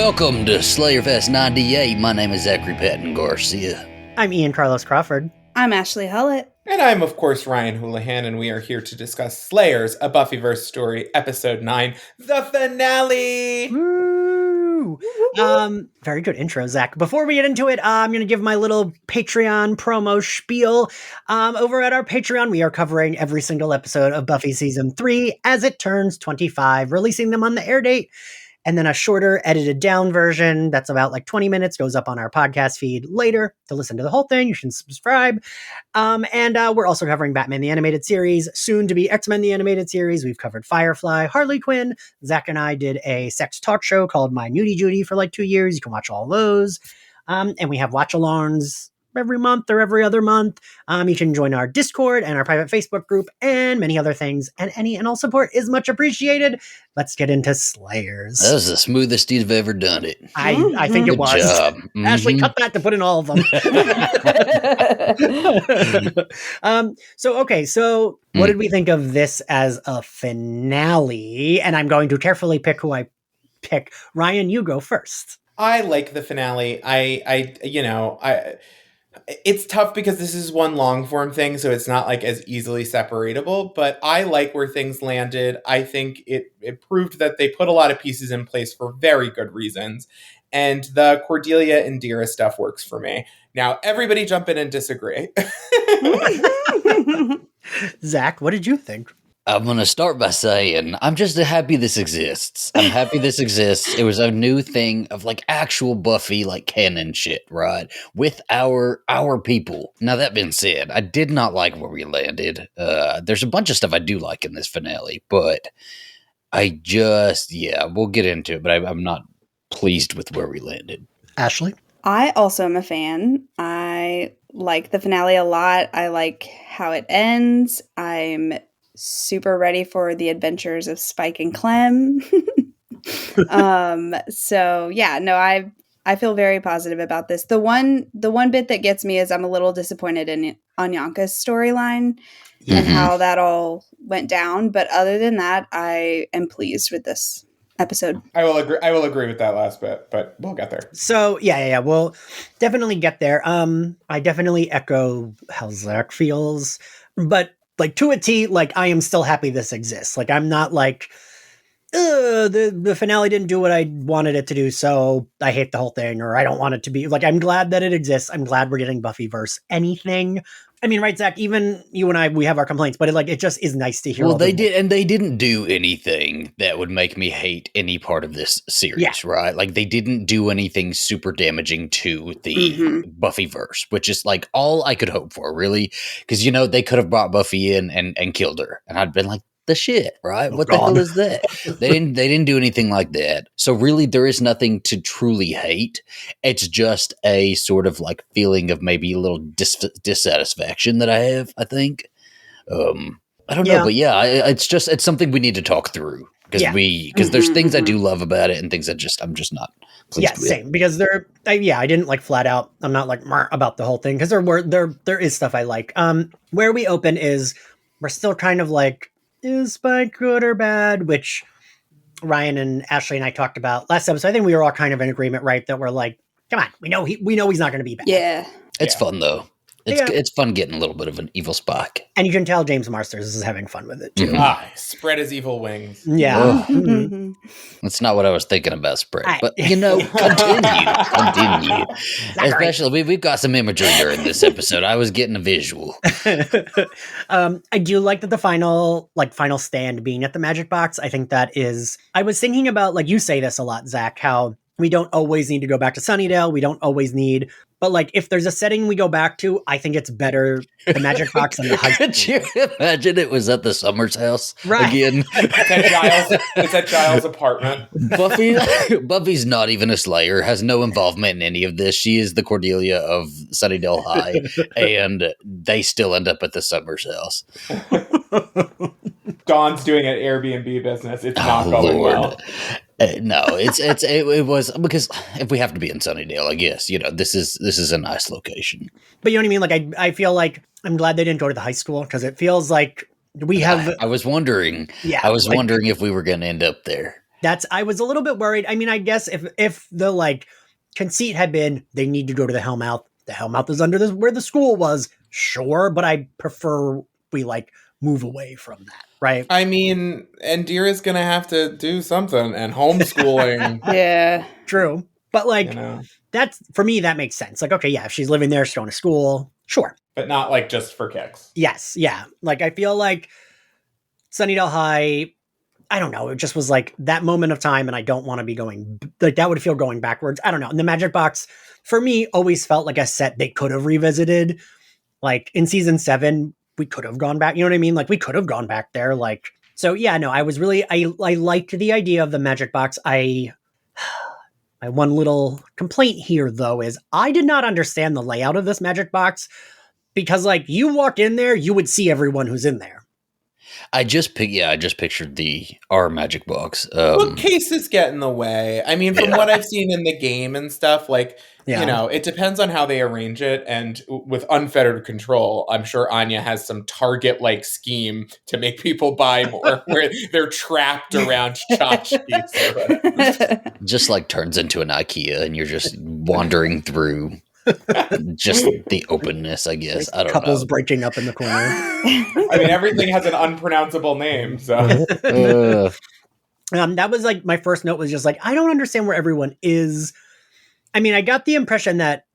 Welcome to Slayerfest 98. My name is Zachary Patton Garcia. I'm Ian Carlos Crawford. I'm Ashley Hullett. And I'm, of course, Ryan Houlihan, and we are here to discuss Slayers, a Buffyverse Story, Episode 9, the finale! Woo! Very good intro, Zach. Before we get into it, I'm going to give my little Patreon promo spiel. Over at our Patreon, we are covering every single episode of Buffy Season 3 as it turns 25, releasing them on the air date. And then a shorter, edited down version that's about like 20 minutes goes up on our podcast feed later. To listen to the whole thing, you can subscribe. And we're also covering Batman the Animated Series, soon to be X-Men the Animated Series. We've covered Firefly, Harley Quinn. Zach and I did a sex talk show called My Nudie Judy for like 2 years. You can watch all those. And we have watch-alongs every month or every other month. You can join our Discord and our private Facebook group and many other things. And any and all support is much appreciated. Let's get into Slayers. That was the smoothest you've ever done it. I think it was. Good job. Mm-hmm. Ashley, cut that to put in all of them. So what did we think of this as a finale? And I'm going to carefully pick who I pick. Ryan, you go first. I like the finale. It's tough because this is one long form thing, so it's not like as easily separatable, but I like where things landed. I think it proved that they put a lot of pieces in place for very good reasons. And the Cordelia and Dira stuff works for me. Now, everybody jump in and disagree. Zach, what did you think? I'm going to start by saying I'm just happy this exists. I'm happy this exists. It was a new thing of like actual Buffy, like canon shit, right? With our people. Now, that being said, I did not like where we landed. There's a bunch of stuff I do like in this finale, but we'll get into it, but I'm not pleased with where we landed. Ashley? I also am a fan. I like the finale a lot. I like how it ends. I'm super ready for the adventures of Spike and Clem. I feel very positive about this. The one bit that gets me is I'm a little disappointed in Anyanka's storyline and how that all went down. But other than that, I am pleased with this episode. I will agree with that last bit, but we'll get there. So yeah, we'll definitely get there. I definitely echo how Zach feels, but like to a T, like I am still happy this exists. Like I'm not like, the finale didn't do what I wanted it to do, so I hate the whole thing, or I don't want it to be. Like I'm glad that it exists. I'm glad we're getting Buffyverse anything. I mean, right, Zach? Even you and I, we have our complaints, but it just is nice to hear. Well, they didn't do anything that would make me hate any part of this series, right? Like they didn't do anything super damaging to the Buffyverse, which is like all I could hope for, really, because they could have brought Buffy in and killed her, and I'd been like, the shit, right? What the hell is that? They didn't do anything like that. So really there is nothing to truly hate. It's just a sort of like feeling of maybe a little dissatisfaction that I have, I think. I don't know, but it's something we need to talk through because there's things I do love about it and things that I'm just not pleased with. Same, because I didn't like flat out. I'm not like about the whole thing because there is stuff I like. Where we open is we're still kind of like, is Spike good or bad? Which Ryan and Ashley and I talked about last episode. I think we were all kind of in agreement, right? That we're like, come on, we know he's not going to be bad. Yeah, it's fun though. It's fun getting a little bit of an evil Spike, and you can tell James Marsters is having fun with it too. Spread his evil wings. Yeah, that's not what I was thinking about spread, but continue. Especially we've got some imagery during this episode. I was getting a visual. I do like that the final stand being at the magic box. I think that is. I was thinking about, like, you say this a lot, Zach, how we don't always need to go back to Sunnydale. We don't always need. But, like, if there's a setting we go back to, I think it's better, the magic box than the high school. Could you imagine it was at the Summers house again? It's at Giles' apartment. Buffy's not even a Slayer, has no involvement in any of this. She is the Cordelia of Sunnydale High, and they still end up at the Summers house. Dawn's doing an Airbnb business. It's not going well. No, it was because if we have to be in Sunnydale, I guess this is a nice location. But you know what I mean? Like I feel like I'm glad they didn't go to the high school because it feels like we have. I was wondering. Yeah, wondering if we were going to end up there. I was a little bit worried. I mean, I guess if the like conceit had been they need to go to the Hellmouth is under this where the school was, sure, but I prefer we like move away from that, right? I mean, Indira's gonna have to do something, and homeschooling. Yeah. True. But like, that's, for me, that makes sense. Like, okay, yeah, if she's living there, she's going to school, sure. But not like just for kicks. Yes, yeah. Like, I feel like Sunnydale High, I don't know, it just was like that moment of time, and I don't want to be going, like, that would feel going backwards. I don't know. And the Magic Box, for me, always felt like a set they could have revisited. Like, in season 7, we could have gone back, you know what I mean? Like, we could have gone back there, like, so yeah, no, I was really, I liked the idea of the Magic Box. My one little complaint here, though, is I did not understand the layout of this Magic Box because, like, you walk in there, you would see everyone who's in there. I just pictured our Magic Box. Bookcases get in the way. I mean, from what I've seen in the game and stuff, like, you know, it depends on how they arrange it. And with unfettered control, I'm sure Anya has some target-like scheme to make people buy more, where they're trapped around tchotchkes or whatever. Just like turns into an IKEA, and you're just wandering through. Just the openness, I guess. I don't know. Couples breaking up in the corner. I mean, everything has an unpronounceable name, so. That was like my first note was just like, I don't understand where everyone is. I mean, I got the impression that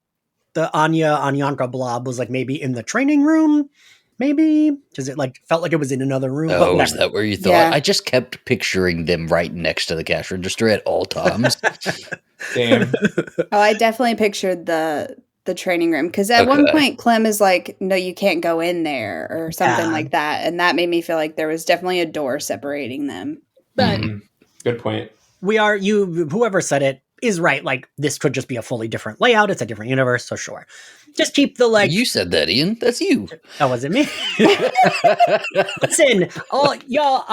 the Anyanka blob was like maybe in the training room, maybe because it like felt like it was in another room. Oh, is that where you thought? Yeah. I just kept picturing them right next to the cash register at all times. Damn. Oh, I definitely pictured the training room because at one point Clem is like, "No, you can't go in there" or something like that, and that made me feel like there was definitely a door separating them. But good point. Whoever said it is right. Like, this could just be a fully different layout. It's a different universe, so sure. Just keep the like. You said that, Ian. That's you. Oh, was it me? Listen, y'all.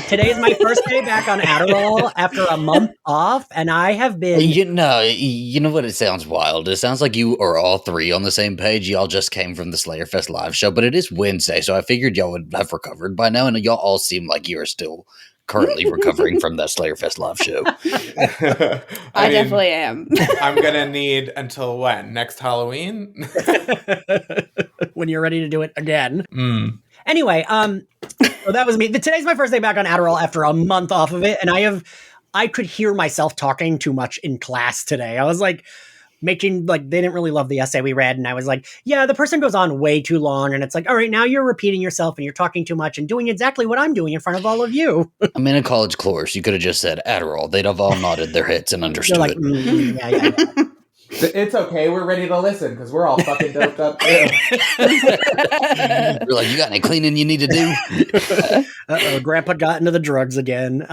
Today is my first day back on Adderall after a month off, and I have been. You know what? It sounds wild. It sounds like you are all three on the same page. Y'all just came from the Slayerfest live show, but it is Wednesday, so I figured y'all would have recovered by now, and y'all all seem like you are still currently recovering from that Slayerfest live show. I definitely am. I'm gonna need until when? Next Halloween? When you're ready to do it again. Anyway, so that was me. Today's my first day back on Adderall after a month off of it, and I could hear myself talking too much in class today. I was like making, like, they didn't really love the essay we read, and I was like, yeah, the person goes on way too long, and it's like, all right, now you're repeating yourself and you're talking too much and doing exactly what I'm doing in front of all of you. I'm in a college course. You could have just said Adderall. They'd have all nodded their heads and understood. Like, yeah. It's okay. We're ready to listen because we're all fucking doped up too. You're like, you got any cleaning you need to do? Uh-oh, Grandpa got into the drugs again.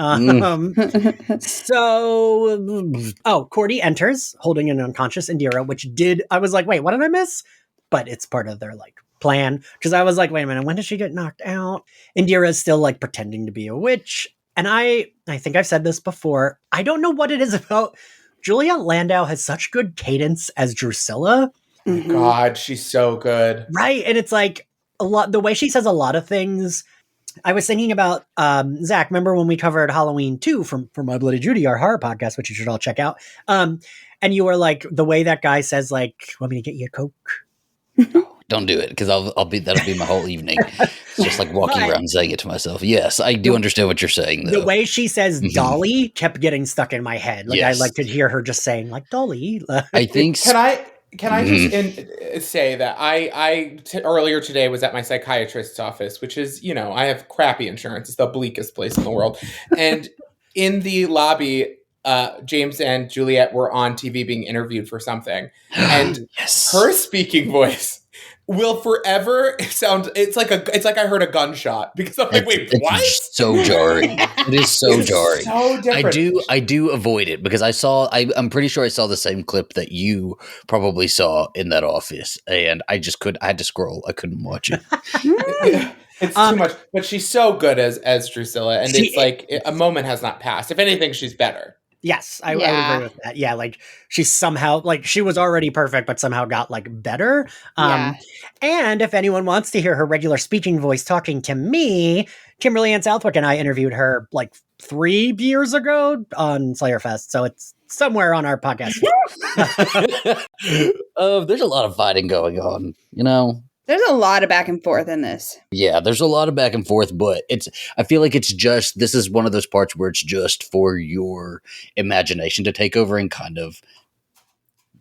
Cordy enters holding an unconscious Indira, I was like, wait, what did I miss? But it's part of their like plan. Because I was like, wait a minute, when did she get knocked out? Indira is still like pretending to be a witch. And I think I've said this before. I don't know what it is about. Julia Landau has such good cadence as Drusilla. Mm-hmm. God, she's so good. Right. And it's like the way she says a lot of things. I was thinking about, Zach, remember when we covered Halloween 2 from My Bloody Judy, our horror podcast, which you should all check out. And you were like, the way that guy says, like, want me to get you a Coke? Don't do it, because that'll be my whole evening. It's just like walking around saying it to myself. Yes, I do understand what you're saying, though. The way she says Dolly kept getting stuck in my head. Like, yes. I like to hear her just saying, like, Dolly. I think... Can I just say that I earlier today was at my psychiatrist's office, which is, I have crappy insurance. It's the bleakest place in the world. And in the lobby, James and Juliet were on TV being interviewed for something. And her speaking voice will forever sound, it's like I heard a gunshot, because I'm like, wait, what? It's so jarring. It is so jarring. So different. I do avoid it, because I'm pretty sure I saw the same clip that you probably saw in that office, and I had to scroll. I couldn't watch it. It's too much, but she's so good as Drusilla, and it's like a moment has not passed. If anything, she's better. Yes, I would agree with that. Yeah, like she's somehow like she was already perfect, but somehow got like better. And if anyone wants to hear her regular speaking voice talking to me, Kimberly Ann Southwick and I interviewed her like 3 years ago on Slayerfest, so it's somewhere on our podcast. There's a lot of fighting going on, you know. There's a lot of back and forth in this. Yeah, there's a lot of back and forth, but I feel like it's just, this is one of those parts where it's just for your imagination to take over and kind of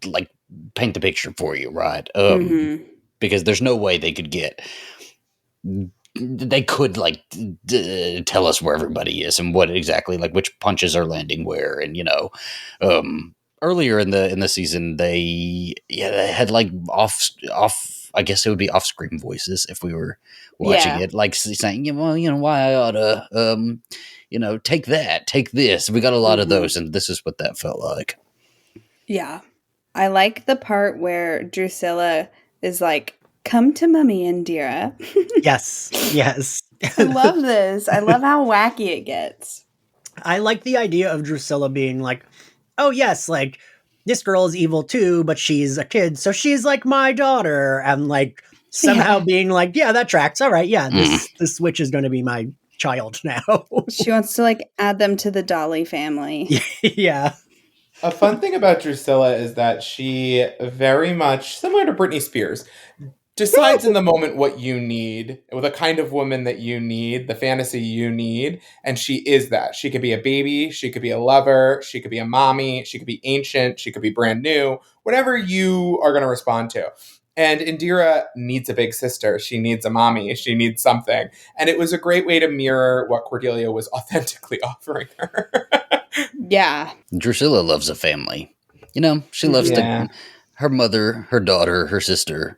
like paint the picture for you, right? Because there's no way they could like tell us where everybody is and what exactly, like which punches are landing where, and earlier in the season they had like off I guess it would be off-screen voices if we were watching it, like saying, why I oughta, take that, take this. We got a lot of those, and this is what that felt like. Yeah. I like the part where Drusilla is like, come to Mummy, Indira. Yes. I love this. I love how wacky it gets. I like the idea of Drusilla being like, oh, yes, like, this girl is evil too, but she's a kid, so she's like my daughter, and like somehow being like, yeah, that tracks. All right, yeah, this witch is going to be my child now. She wants to like add them to the Dolly family. Yeah. A fun thing about Drusilla is that she very much, similar to Britney Spears, decides in the moment what you need, with a kind of woman that you need, the fantasy you need, and she is that. She could be a baby, she could be a lover, she could be a mommy, she could be ancient, she could be brand new, whatever you are going to respond to. And Indira needs a big sister. She needs a mommy. She needs something. And it was a great way to mirror what Cordelia was authentically offering her. Yeah. Drusilla loves a family. She loves her mother, her daughter, her sister.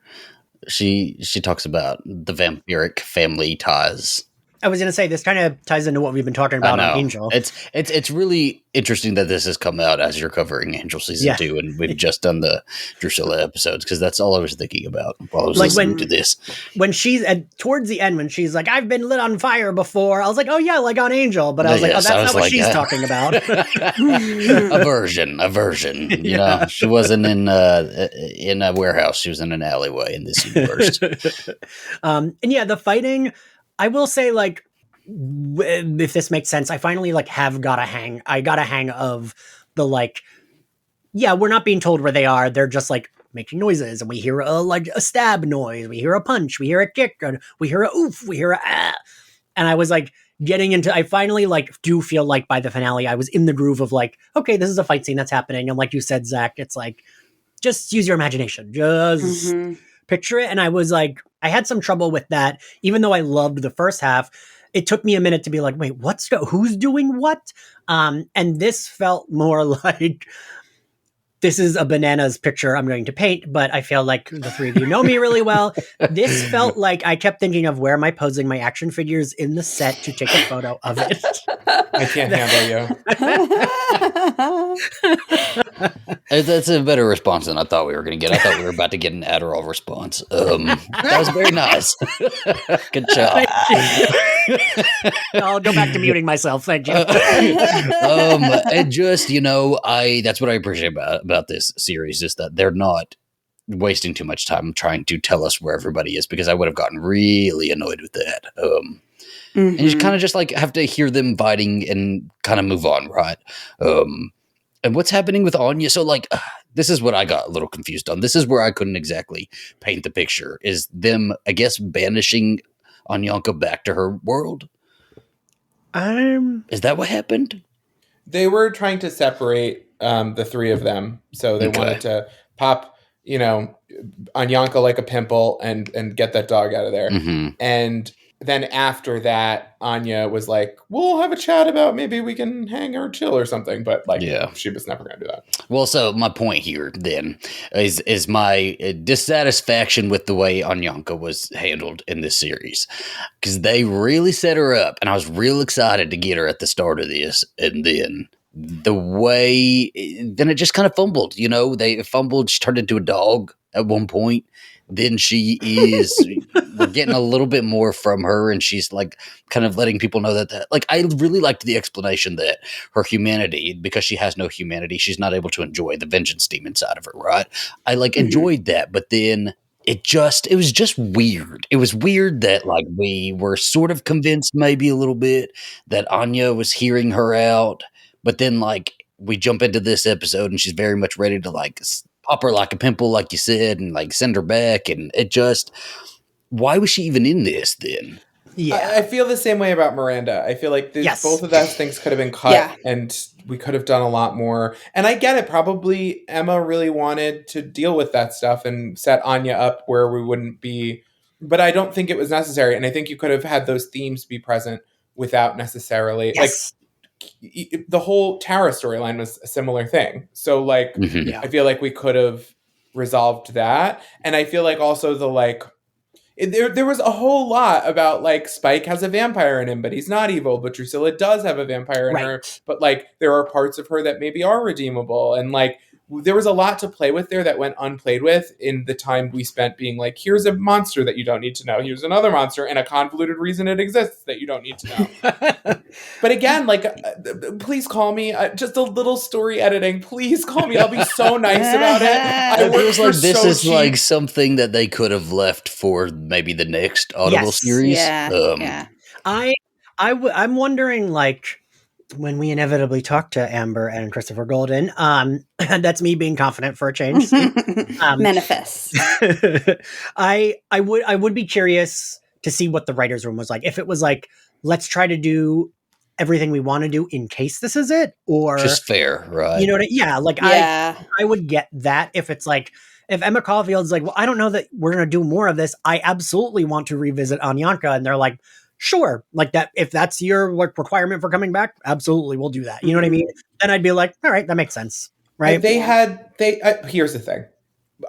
She talks about the vampiric family ties. I was going to say, this kind of ties into what we've been talking about on Angel. It's really interesting that this has come out as you're covering Angel season 2, and we've just done the Drusilla episodes, because that's all I was thinking about while I was listening to this. When she's towards the end, when she's like, I've been lit on fire before, I was like, oh yeah, like on Angel, but I was like, oh, that's not what she's talking about. A version. She wasn't in a warehouse; she was in an alleyway in this universe. And yeah, the fighting, I will say, like, if this makes sense, I finally like got a hang of the like, yeah, we're not being told where they are. They're just like making noises, and we hear a stab noise, we hear a punch, we hear a kick, and we hear a oof, we hear a ah. And I was like getting into, I finally like do feel like by the finale, I was in the groove of like, okay, this is a fight scene that's happening. And like you said, Zach, it's like, just use your imagination, just picture it. And I was like, I had some trouble with that, even though I loved the first half. It took me a minute to be like, wait, who's doing what? And this felt more like, this is a bananas picture I'm going to paint, but I feel like the three of you know me really well. This felt like I kept thinking of where am I posing my action figures in the set to take a photo of it. I can't handle you. That's a better response than I thought we were going to get. I thought we were about to get an Adderall response. That was very nice. Good job. I'll go back to muting myself. Thank you. And just, that's what I appreciate about this series, is that they're not wasting too much time trying to tell us where everybody is, because I would have gotten really annoyed with that. And you kind of just like have to hear them fighting and kind of move on, right? And what's happening with Anya? So like, this is what I got a little confused on. This is where I couldn't exactly paint the picture, is them, I guess, banishing Anyanka back to her world. Is that what happened? They were trying to separate the three of them. So they wanted to pop, Anyanka like a pimple and get that dog out of there. And then after that, Anya was like, we'll have a chat about maybe we can hang or chill or something. But she was never going to do that. Well, so my point here then is my dissatisfaction with the way Anyanka was handled in this series. Because they really set her up, and I was real excited to get her at the start of this. And then then it just kind of fumbled. They fumbled. She turned into a dog at one point. then we're getting a little bit more from her, and she's like kind of letting people know that like, I really liked the explanation that her humanity, because she has no humanity, she's not able to enjoy the vengeance demon side of her, right? I like enjoyed that, but then it was just weird. It was weird that like we were sort of convinced maybe a little bit that Anya was hearing her out, but then like we jump into this episode and she's very much ready to like pop her like a pimple, like you said, and like send her back. And it just, why was she even in this then? Yeah, I feel the same way about Miranda. I feel like both of those things could have been cut, and we could have done a lot more. And I get it. Probably Emma really wanted to deal with that stuff and set Anya up where we wouldn't be. But I don't think it was necessary. And I think you could have had those themes be present without necessarily like the whole Tara storyline was a similar thing. So like, I feel like we could have resolved that. And I feel like also the like, there was a whole lot about like Spike has a vampire in him, but he's not evil. But Drusilla does have a vampire in her. But like there are parts of her that maybe are redeemable. And like there was a lot to play with there that went unplayed with in the time we spent being like, here's a monster that you don't need to know. Here's another monster and a convoluted reason it exists that you don't need to know. But again, like, please call me. Just a little story editing. Please call me. I'll be so nice about it. It feels like this is cheap. Like something that they could have left for maybe the next Audible series. I'm wondering, like, when we inevitably talk to Amber and Christopher Golden, that's me being confident for a change. Manifest. I would be curious to see what the writer's room was like. If it was like, let's try to do everything we want to do in case this is it, or just fair, right? You know what I would get that if it's like, if Emma Caulfield's like, well, I don't know that we're going to do more of this. I absolutely want to revisit Anyanka. And they're like, sure, like that. If that's your requirement for coming back, absolutely, we'll do that. You know what I mean? Then I'd be like, all right, that makes sense, right? Here's the thing.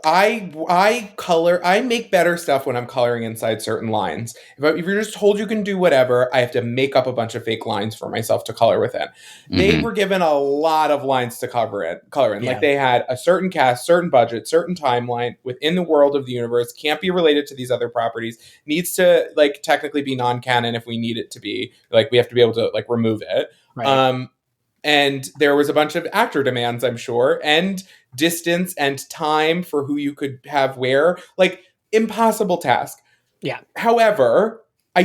I make better stuff when I'm coloring inside certain lines. If you're just told you can do whatever, I have to make up a bunch of fake lines for myself to color within. They were given a lot of lines to color in. Like they had a certain cast, certain budget, certain timeline within the world of the universe, can't be related to these other properties, needs to like technically be non-canon if we need it to be. Like we have to be able to like remove it. Right. And there was a bunch of actor demands, I'm sure, and distance and time for who you could have where. Like, impossible task. Yeah. However, I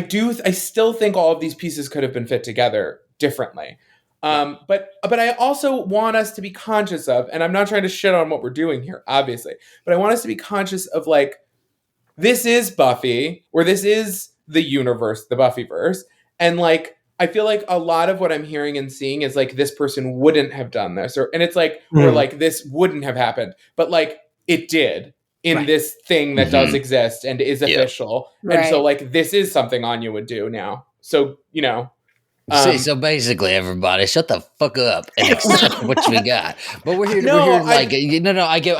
still think all of these pieces could have been fit together differently. But I also want us to be conscious of, and I'm not trying to shit on what we're doing here, obviously, but I want us to be conscious of, like, this is Buffy, or this is the universe, the Buffyverse, and, like, I feel like a lot of what I'm hearing and seeing is like, this person wouldn't have done this, or like this wouldn't have happened, but like it did in this thing that does exist and is official. And so like, this is something Anya would do now. So, you know, so basically everybody shut the fuck up and accept what we got. But we're here I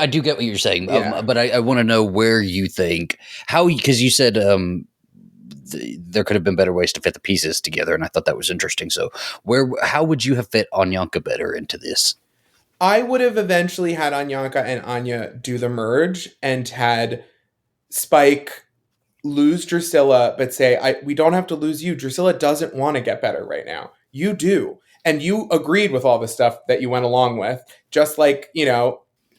do get what you're saying. But I want to know where you think because you said, there could have been better ways to fit the pieces together, and I thought that was interesting. So, how would you have fit Anyanka better into this? I would have eventually had Anyanka and Anya do the merge, and had Spike lose Drusilla, but say, "We don't have to lose you. Drusilla doesn't want to get better right now. You do, and you agreed with all the stuff that you went along with. Just like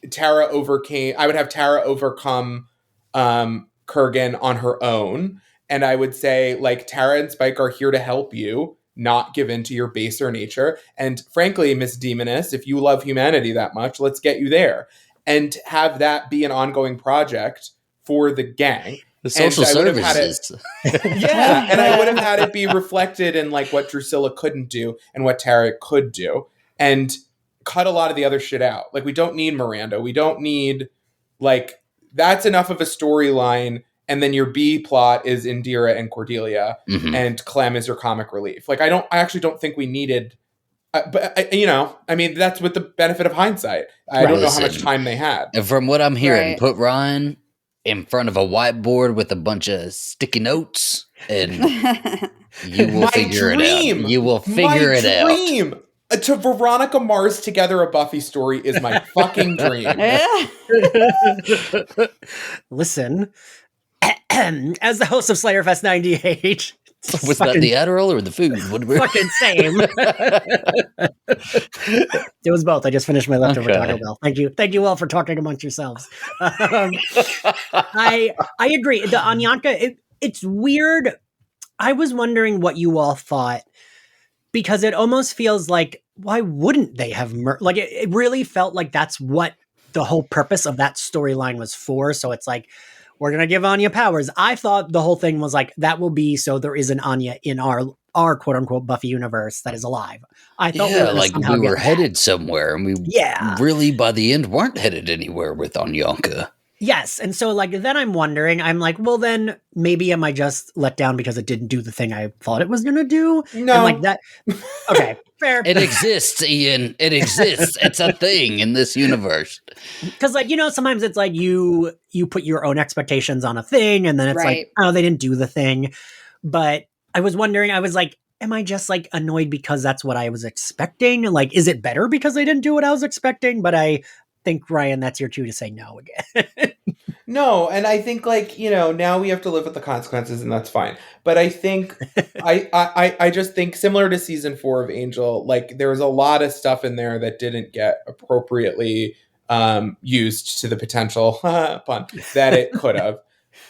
Tara overcame. I would have Tara overcome Kurgan on her own." And I would say, like, Tara and Spike are here to help you not give in to your baser nature. And frankly, Miss Demoness, if you love humanity that much, let's get you there. And have that be an ongoing project for the gang. The social services. And I would have had it be reflected in, like, what Drusilla couldn't do and what Tara could do. And cut a lot of the other shit out. Like, we don't need Miranda. We don't need, like, that's enough of a storyline. And then your B plot is Indira and Cordelia, and Clem is your comic relief. Like, I actually don't think we needed, I mean, that's with the benefit of hindsight. I don't know how much time they had. And from what I'm hearing, put Ryan in front of a whiteboard with a bunch of sticky notes, and you will figure it out. You will figure it out. to Veronica Mars together a Buffy story is my fucking dream. Listen, as the host of Slayerfest 98, was that the Adderall or the food? Fucking same. It was both. I just finished my leftover Taco Bell. Thank you all for talking amongst yourselves. I agree. The Anyanka, it's weird. I was wondering what you all thought, because it almost feels like, why wouldn't they have like it really felt like that's what the whole purpose of that storyline was for. So it's like, we're gonna give Anya powers. I thought the whole thing was like, that will be so there is an Anya in our quote unquote Buffy universe that is alive. I thought we were headed somewhere, and we really by the end weren't headed anywhere with Anyanka. Yes. And so like, then I'm wondering, I'm like, well then maybe am I just let down because it didn't do the thing I thought it was going to do? No. And like that. Okay. Fair. It exists, Ian. It exists. It's a thing in this universe. Cause like, sometimes it's like you put your own expectations on a thing, and then it's like, oh, they didn't do the thing. But I was wondering, I was like, am I just like annoyed because that's what I was expecting? Like, is it better because they didn't do what I was expecting? But I think, Ryan, that's your cue to say no again. No, and I think like, now we have to live with the consequences, and that's fine. But I think I just think similar to season 4 of Angel, like there was a lot of stuff in there that didn't get appropriately used to the potential pun that it could have.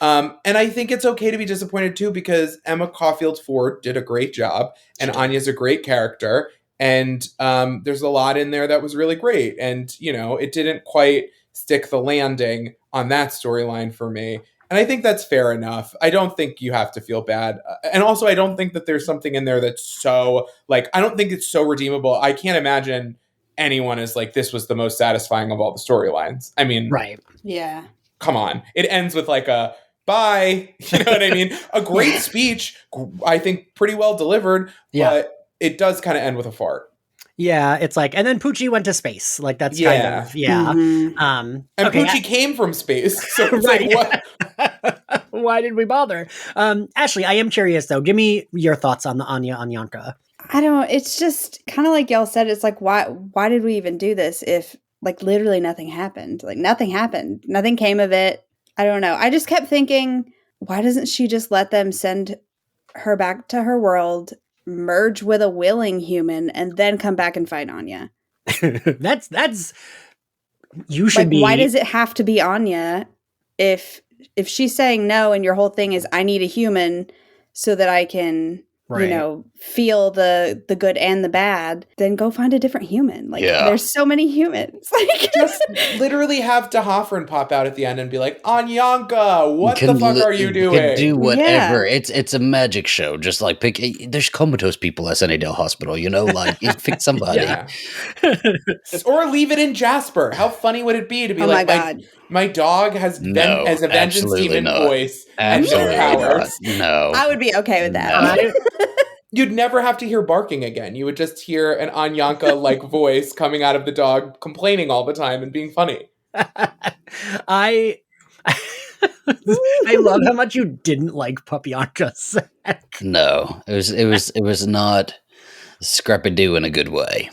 And I think it's okay to be disappointed too, because Emma Caulfield Ford did a great job, and Anya's a great character. And there's a lot in there that was really great. And, it didn't quite stick the landing on that storyline for me. And I think that's fair enough. I don't think you have to feel bad. And also, I don't think that there's something in there that's so, like, I don't think it's so redeemable. I can't imagine anyone is like, this was the most satisfying of all the storylines. I mean, right. Yeah. Come on. It ends with like a bye. You know what I mean? A great speech, I think pretty well delivered, but it does kind of end with a fart. Yeah, it's like, and then Poochie went to space. Like that's kind of, Mm-hmm. And Poochie came from space. So it's right. like, what? Why did we bother? Ashley, I am curious though. Give me your thoughts on the Anya Anyanka. It's just kind of like y'all said, it's like, why did we even do this if like literally nothing happened? Like nothing happened. Nothing came of it. I don't know. I just kept thinking, why doesn't she just let them send her back to her world, merge with a willing human, and then come back and fight Anya? that's you should like, be. Why does it have to be Anya if she's saying no and your whole thing is I need a human so that I can feel the good and the bad, then go find a different human. Like there's so many humans. Like just literally have D'Hoffryn pop out at the end and be like, Anyanka, what the fuck are you doing? You can do whatever. It's a magic show. Just like there's comatose people at Sunnydale Hospital, like you pick somebody. Or leave it in Jasper. How funny would it be to be my God. My dog has as a vengeance demon voice and powers. No. I would be okay with that. No. You'd never have to hear barking again. You would just hear an Anyanka-like voice coming out of the dog, complaining all the time and being funny. I love how much you didn't like Papyanka. No, it was not scrappy-doo in a good way.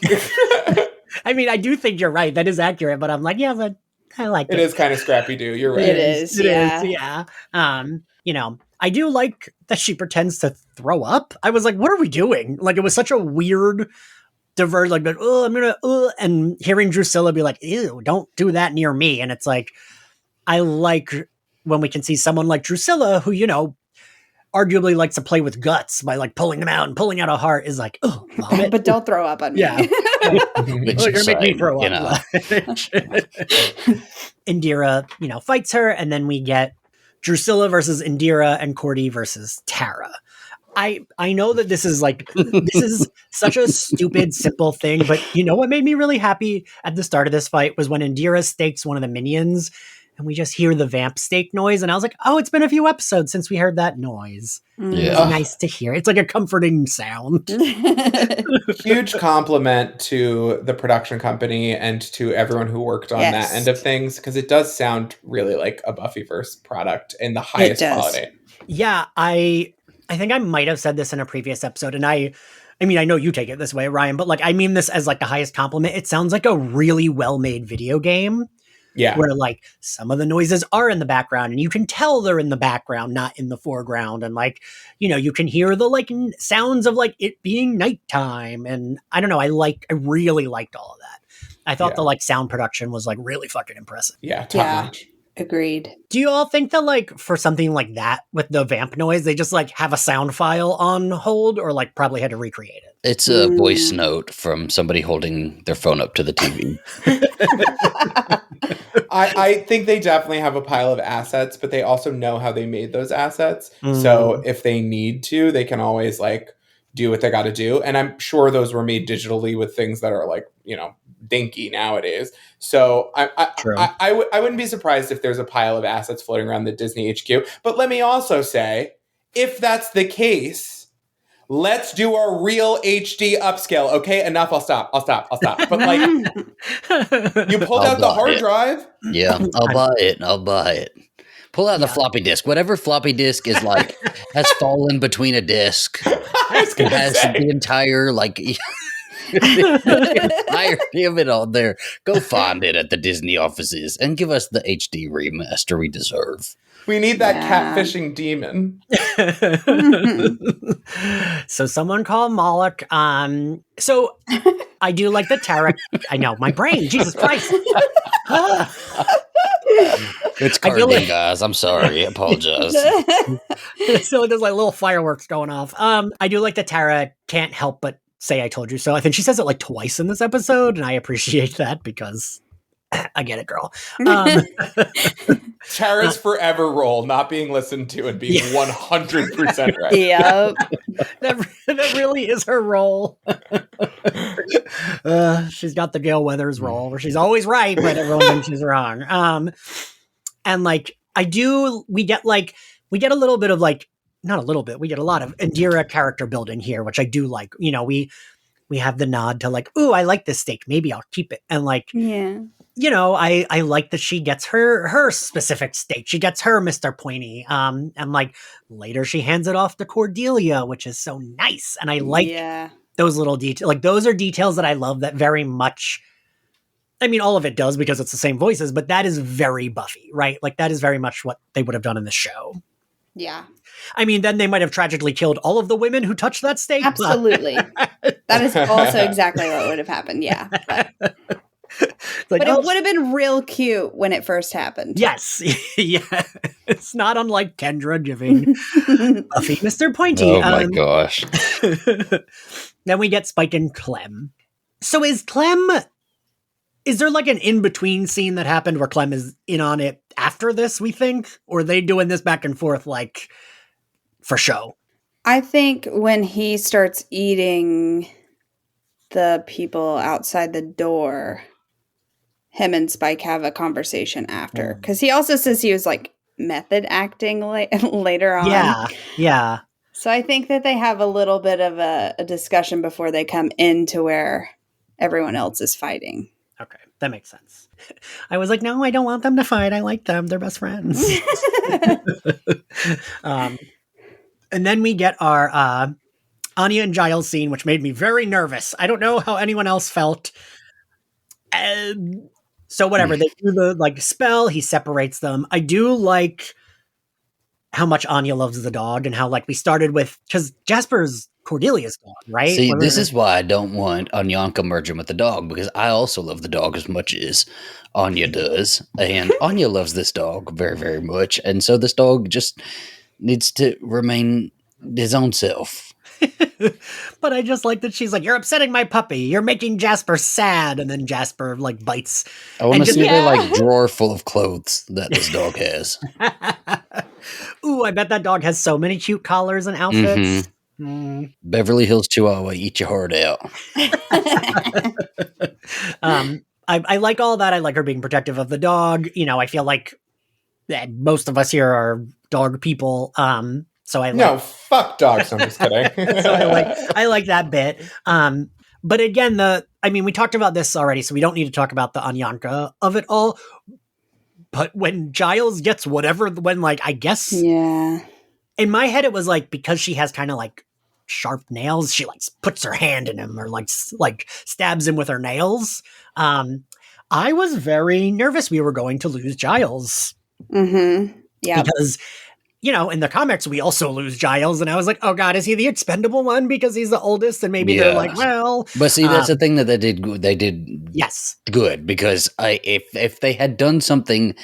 I mean, I do think you're right. That is accurate, but I'm like, but I like it. It is kind of scrappy-doo. You're right. It is. Yeah. I do like that she pretends to throw up. I was like, what are we doing? Like, it was such a weird diverge, like, I'm gonna, and hearing Drusilla be like, ew, don't do that near me. And it's like, I like when we can see someone like Drusilla, who, arguably likes to play with guts by like pulling them out and pulling out a heart, is like, oh, but don't throw up on me. Yeah. You're gonna make me throw up. Indira, fights her, and then we get Drusilla versus Indira and Cordy versus Tara. I know that this is such a stupid, simple thing, but what made me really happy at the start of this fight was when Indira stakes one of the minions, and we just hear the vamp stake noise, and I was like, oh, it's been a few episodes since we heard that noise. Yeah. It's nice to hear. It's like a comforting sound. Huge compliment to the production company and to everyone who worked on that end of things, because it does sound really like a Buffyverse product in the highest quality. Yeah, I think I might have said this in a previous episode, and I I mean, I know you take it this way, Ryan, but like, I mean this as like the highest compliment. It sounds like a really well-made video game. Yeah. Where like some of the noises are in the background and you can tell they're in the background, not in the foreground. And like, you know, you can hear the like sounds of like it being nighttime. And I don't know, I really liked all of that. I thought the like sound production was like really fucking impressive. Yeah, top-notch. Yeah. Agreed. Do you all think that like for something like that with the vamp noise, they just like have a sound file on hold or like probably had to recreate it? It's a voice note from somebody holding their phone up to the TV. I think they definitely have a pile of assets, but they also know how they made those assets. So if they need to, they can always like do what they got to do. And I'm sure those were made digitally with things that are like, you know, dinky nowadays. So I wouldn't be surprised if there's a pile of assets floating around the Disney HQ. But let me also say, if that's the case, let's do a real HD upscale. Okay, enough. I'll stop. But like, you pulled out the hard drive. Yeah, I'll buy it. Pull out the floppy disk. Whatever floppy disk is like has fallen between a disk. It has the entire like the entirety of it on there. Go find it at the Disney offices and give us the HD remaster we deserve. We need that catfishing demon. So someone call Moloch. So I do like the Tara. I know my brain. Jesus Christ. It's Cardi, guys. I'm sorry. I apologize. So there's like little fireworks going off. I do like that Tara can't help but say I told you so. I think she says it like twice in this episode, and I appreciate that because I get it, girl. Tara's forever role, not being listened to and being 100% right. Yep. that really is her role. She's got the Gail Weathers role where she's always right, but everyone thinks she's wrong. And like, we get a little bit of like, not a little bit, we get a lot of Indira character building here, which I do like. You know, we have the nod to like, ooh, I like this steak. Maybe I'll keep it. And like, you know, I like that she gets her specific steak. She gets her Mr. Pointy. And like later she hands it off to Cordelia, which is so nice. And I like those little details. Like those are details that I love that very much. I mean, all of it does because it's the same voices, but that is very Buffy, right? Like that is very much what they would have done in the show. Yeah. I mean, then they might have tragically killed all of the women who touched that steak. Absolutely. That is also exactly what would have happened. Yeah. But it would have been real cute when it first happened. Yes. Yeah. It's not unlike Kendra giving Buffy Mr. Pointy. Oh my gosh. Then we get Spike and Clem. So is there like an in-between scene that happened where Clem is in on it after this, we think? Or are they doing this back and forth like for show? I think when he starts eating the people outside the door, him and Spike have a conversation after. Because he also says he was like method acting later on. Yeah. So I think that they have a little bit of a discussion before they come into where everyone else is fighting. Okay, that makes sense. I was like, no, I don't want them to fight. I like them. They're best friends. And then we get our Anya and Giles scene, which made me very nervous. I don't know how anyone else felt. So whatever, they do the like spell, he separates them. I do like how much Anya loves the dog and how like we started with, because Jasper's Cordelia's gone, right? See, this is why I don't want Anyanka merging with the dog, because I also love the dog as much as Anya does. And Anya loves this dog very, very much. And so this dog just needs to remain his own self. But I just like that she's like, you're upsetting my puppy. You're making Jasper sad. And then Jasper like bites. I want to see the like drawer full of clothes that this dog has. Ooh, I bet that dog has so many cute collars and outfits. Beverly Hills Chihuahua, eat your heart out. I like all that. I like her being protective of the dog. You know, I feel like most of us here are dog people. So I like, no, fuck dogs. I'm just kidding. So I like that bit. But again, we talked about this already, so we don't need to talk about the Anyanka of it all. But when Giles gets whatever, when like, I guess, in my head, it was like, because she has kind of like, sharp nails. She like puts her hand in him or like stabs him with her nails. I was very nervous we were going to lose Giles. Mm-hmm. Yeah. Because, in the comics, we also lose Giles. And I was like, oh, God, is he the expendable one because he's the oldest? And maybe they're like, well. But see, that's the thing that they did yes, good. Because if they had done something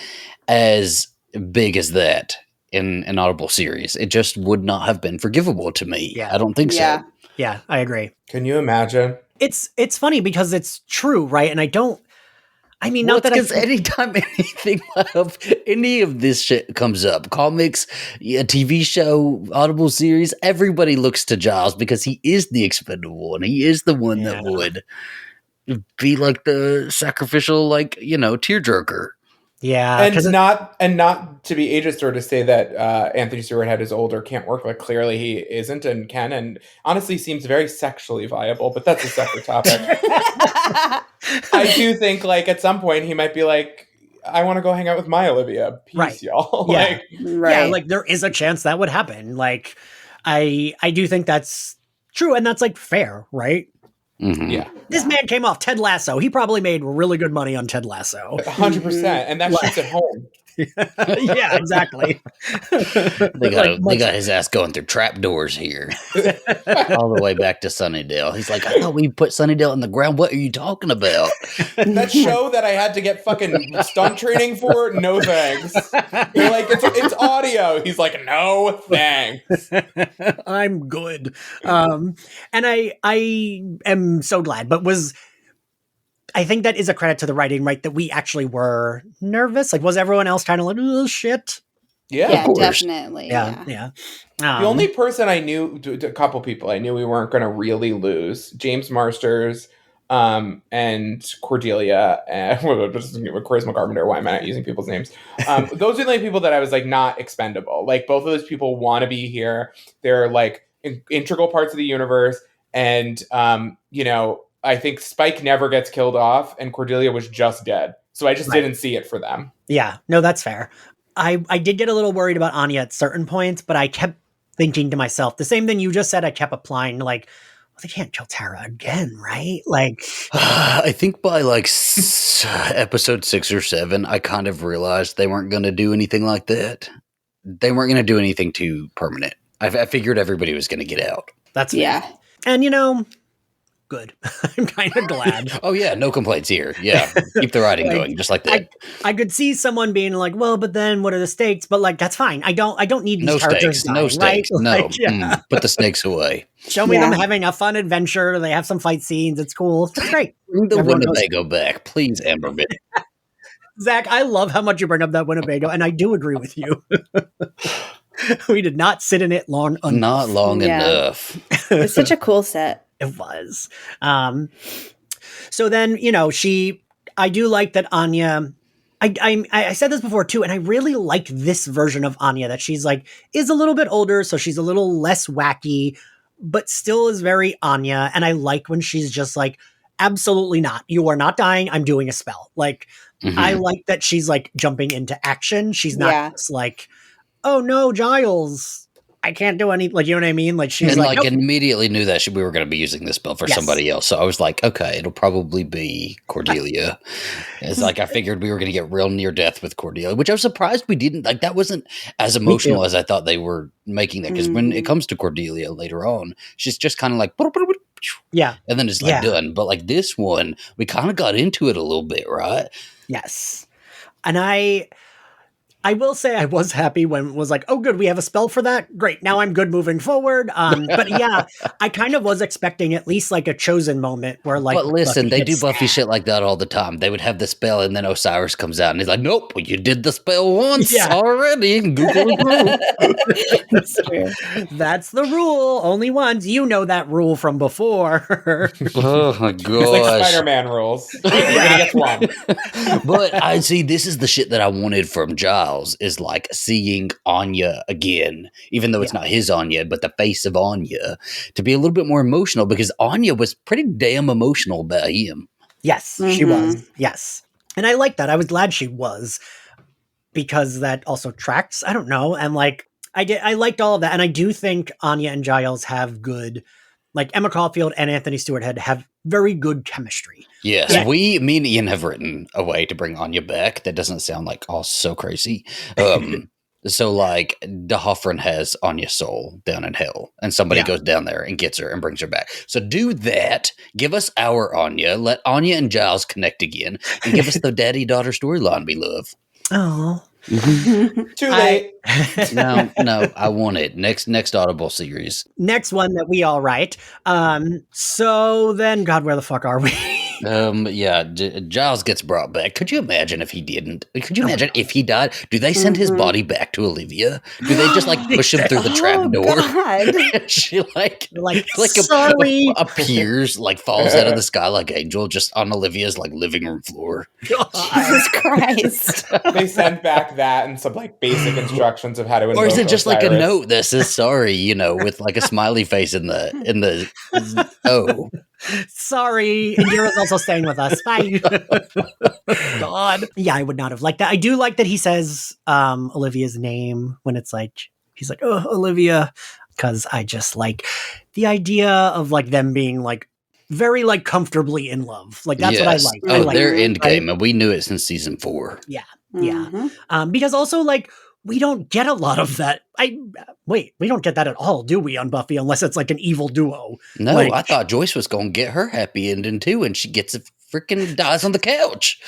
as big as that in an Audible series, it just would not have been forgivable to me. Yeah. I don't think so. Yeah, I agree. Can you imagine? It's funny because it's true, right? And because anytime anything of any of this shit comes up, comics, a TV show, Audible series, everybody looks to Giles because he is the expendable and he is the one that would be like the sacrificial, tearjerker. Yeah, and not to be ageist or to say that Anthony Stewart Head is old or can't work, like clearly he isn't and can, and honestly seems very sexually viable, but that's a separate topic. I do think like at some point he might be like, I want to go hang out with my Olivia. Peace, y'all. Yeah. Right. Yeah, like there is a chance that would happen. Like I do think that's true, and that's like fair, right? Mm-hmm. Yeah. This man came off Ted Lasso. He probably made really good money on Ted Lasso. 100%. And that shit's at home. Yeah, exactly. They got his ass going through trapdoors here. All the way back to Sunnydale. He's like, I thought we put Sunnydale in the ground. What are you talking about? That show that I had to get fucking stunt training for? No thanks. You're like, it's audio. He's like, no thanks. I'm good. And I am so glad, but I think that is a credit to the writing, right? That we actually were nervous. Like, was everyone else kind of like, oh, shit? Yeah, definitely. Yeah. The only person I knew, a couple people I knew we weren't going to really lose, James Marsters and Cordelia, and Charisma Carpenter. Why am I not using people's names? Those are the only people that I was like not expendable. Like, both of those people want to be here. They're like integral parts of the universe. And, I think Spike never gets killed off, and Cordelia was just dead. So I just didn't see it for them. Yeah, no, that's fair. I did get a little worried about Anya at certain points, but I kept thinking to myself, the same thing you just said, I kept applying, like, well, they can't kill Tara again, right? Like, I think by episode 6 or 7, I kind of realized they weren't going to do anything like that. They weren't going to do anything too permanent. I figured everybody was going to get out. That's fair. And good. I'm kind of glad. Oh yeah, no complaints here. Yeah, keep the writing going, just like that. I could see someone being like, "Well, but then what are the stakes?" But like, that's fine. I don't need these characters. No stakes. Right? No. Put the snakes away. Show me them having a fun adventure. They have some fight scenes. It's cool. It's great. Bring the Winnebago back, please, Amberman. Zach, I love how much you bring up that Winnebago, and I do agree with you. We did not sit in it long enough. Not long enough. It's such a cool set. It was. So then, I do like that Anya, I said this before too, and I really like this version of Anya that she's like, is a little bit older. So she's a little less wacky, but still is very Anya. And I like when she's just like, absolutely not. You are not dying. I'm doing a spell. Like, I like that she's like jumping into action. She's not just like, oh no, Giles, I can't do any, like, you know what I mean? Like, she's like, nope. Immediately knew that we were going to be using this spell for somebody else. So I was like, okay, it'll probably be Cordelia. It's like, I figured we were going to get real near death with Cordelia, which I was surprised we didn't. Like, that wasn't as emotional as I thought they were making that. Because when it comes to Cordelia later on, she's just kind of like, and then it's like done. But like this one, we kind of got into it a little bit, right? Yes. And I will say I was happy when it was like, oh, good, we have a spell for that. Great. Now I'm good moving forward. But yeah, I kind of was expecting at least like a chosen moment where like. But listen, Buffy they do Buffy shit like that all the time. They would have the spell and then Osiris comes out and he's like, nope, well, you did the spell once already. Google That's true. That's the rule. Only once. You know that rule from before. Oh my gosh. It's like Spider-Man rules. You're gonna get one. But I see, this is the shit that I wanted from Giles. Is like seeing Anya again, even though it's not his Anya, but the face of Anya, to be a little bit more emotional because Anya was pretty damn emotional about him. Yes, she was. Yes. And I like that. I was glad she was because that also tracks. I don't know. And like, I liked all of that. And I do think Anya and Giles have good, like Emma Caulfield and Anthony Stewart have very good chemistry. Yes, me and Ian have written a way to bring Anya back. That doesn't sound like so crazy. So like the Hoffren has Anya's soul down in hell, and somebody goes down there and gets her and brings her back. So do that. Give us our Anya. Let Anya and Giles connect again, and give us the daddy-daughter storyline we love. Oh. Too late. No, I want it. Next Audible series. Next one that we all write. So then, God, where the fuck are we? Giles gets brought back. Could you imagine if he didn't? Could you imagine if he died? Do they send his body back to Olivia? Do they just like push him through the trap door? And she like sorry. appears, like falls out of the sky like Angel, just on Olivia's like living room floor. Jesus Christ. They send back that and some like basic instructions of how to invoke Or is it just like a Osiris. note that says sorry, with like a smiley face in the oh. Sorry, Indira's also staying with us. Bye. God. Yeah, I would not have liked that. I do like that he says Olivia's name when it's like, he's like, oh, Olivia, because I just like the idea of like them being like very like comfortably in love. Like that's what I like. Oh, I like their that, end game, and we knew it since season 4. Yeah. Yeah. Because also like we don't get a lot of that. We don't get that at all, do we, on Buffy, unless it's like an evil duo. No, like, I thought Joyce was going to get her happy ending too, and she gets freaking dies on the couch.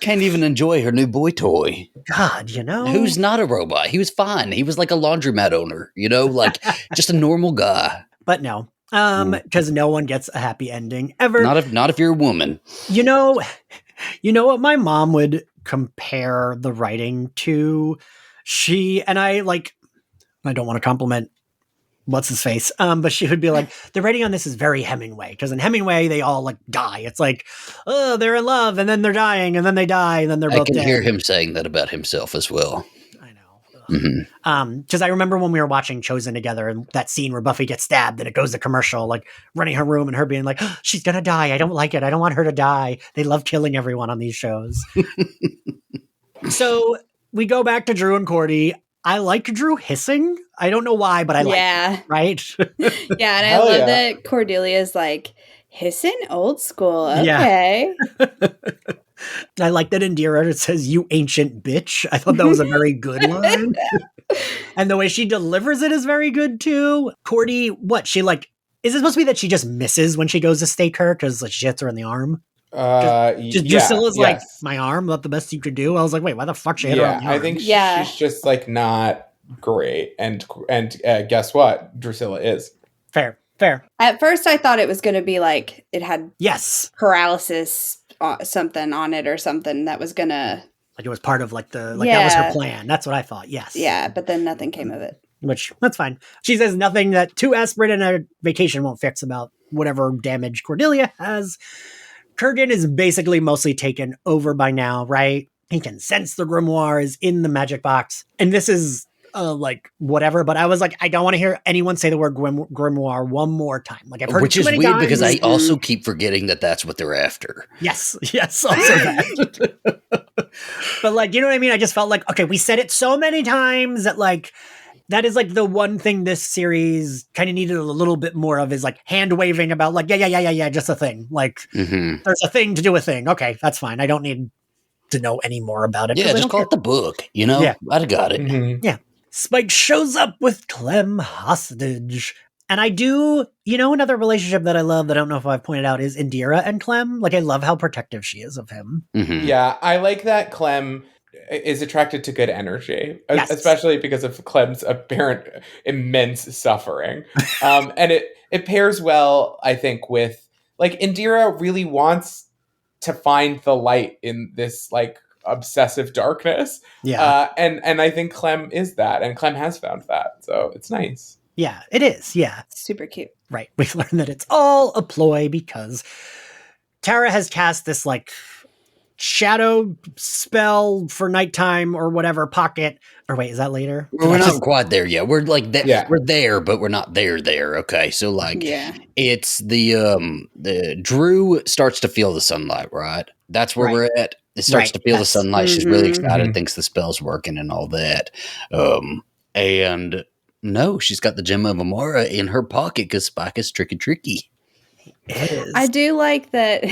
Can't even enjoy her new boy toy. God, who's not a robot? He was fine. He was like a laundromat owner, like just a normal guy. But no, because no one gets a happy ending ever. Not if you're a woman. You know what my mom would compare the writing to? I don't want to compliment what's his face, but she would be like, the writing on this is very Hemingway, because in Hemingway they all like die. It's like, oh, they're in love and then they're dying and then they die and then they're both dead. I can hear him saying that about himself as well. I know. Because I remember when we were watching Chosen together and that scene where Buffy gets stabbed and it goes to commercial, like running her room and her being like, oh, she's gonna die. I don't like it. I don't want her to die. They love killing everyone on these shows. So we go back to Dru and Cordy. I like Dru hissing. I don't know why, but I like it, right? Yeah, and I love that Cordelia's like, hissing old school. Okay. Yeah. I like that Indira says, you ancient bitch. I thought that was a very good line. And the way she delivers it is very good too. Cordy, is it supposed to be that she just misses when she goes to stake her because she hits her in the arm? Drusilla's like, my arm, not the best you could do. I was like, wait, why the fuck she hit her on the arm? I think she's just like not great. And guess what? Drusilla is. Fair. At first I thought it was going to be like it had paralysis something on it or something that was going to... Like it was part of that was her plan. That's what I thought, yes. Yeah, but then nothing came of it. Which, that's fine. She says nothing that 2 aspirin and a vacation won't fix about whatever damage Cordelia has. Kurgan is basically mostly taken over by now, right? He can sense the grimoire is in the magic box. And this is whatever, but I was like, I don't want to hear anyone say the word grimoire one more time. Like I've heard Which is weird times. Because I also keep forgetting that that's what they're after. Yes, also that. But you know what I mean? I just felt like, okay, we said it so many times that that is the one thing this series kind of needed a little bit more of, is hand waving about yeah, just a thing. There's a thing to do a thing. Okay, that's fine. I don't need to know any more about it. Yeah, just call it the book, Yeah, I'd have got it. Mm-hmm. Yeah. Spike shows up with Clem hostage. And I do, another relationship that I love that I don't know if I've pointed out is Indira and Clem. I love how protective she is of him. Mm-hmm. Yeah, I like that Clem is attracted to good energy, especially because of Clem's apparent immense suffering. And it pairs well, I think, with Indira really wants to find the light in this obsessive darkness. Yeah. And I think Clem is that, and Clem has found that. So it's nice. Yeah, it is. Yeah. Super cute. Right. We learned that it's all a ploy because Tara has cast this shadow spell for nighttime or whatever pocket. Or wait, is that later? We're not quite there yet. We're we're there, but we're not there. Okay. So it's the Dru starts to feel the sunlight, right? That's where we're at. starts to feel the sunlight. She's really excited, Mhm. thinks the spell's working and all that. And no, she's got the gem of Amara in her pocket because Spike is tricky. It is. I do like that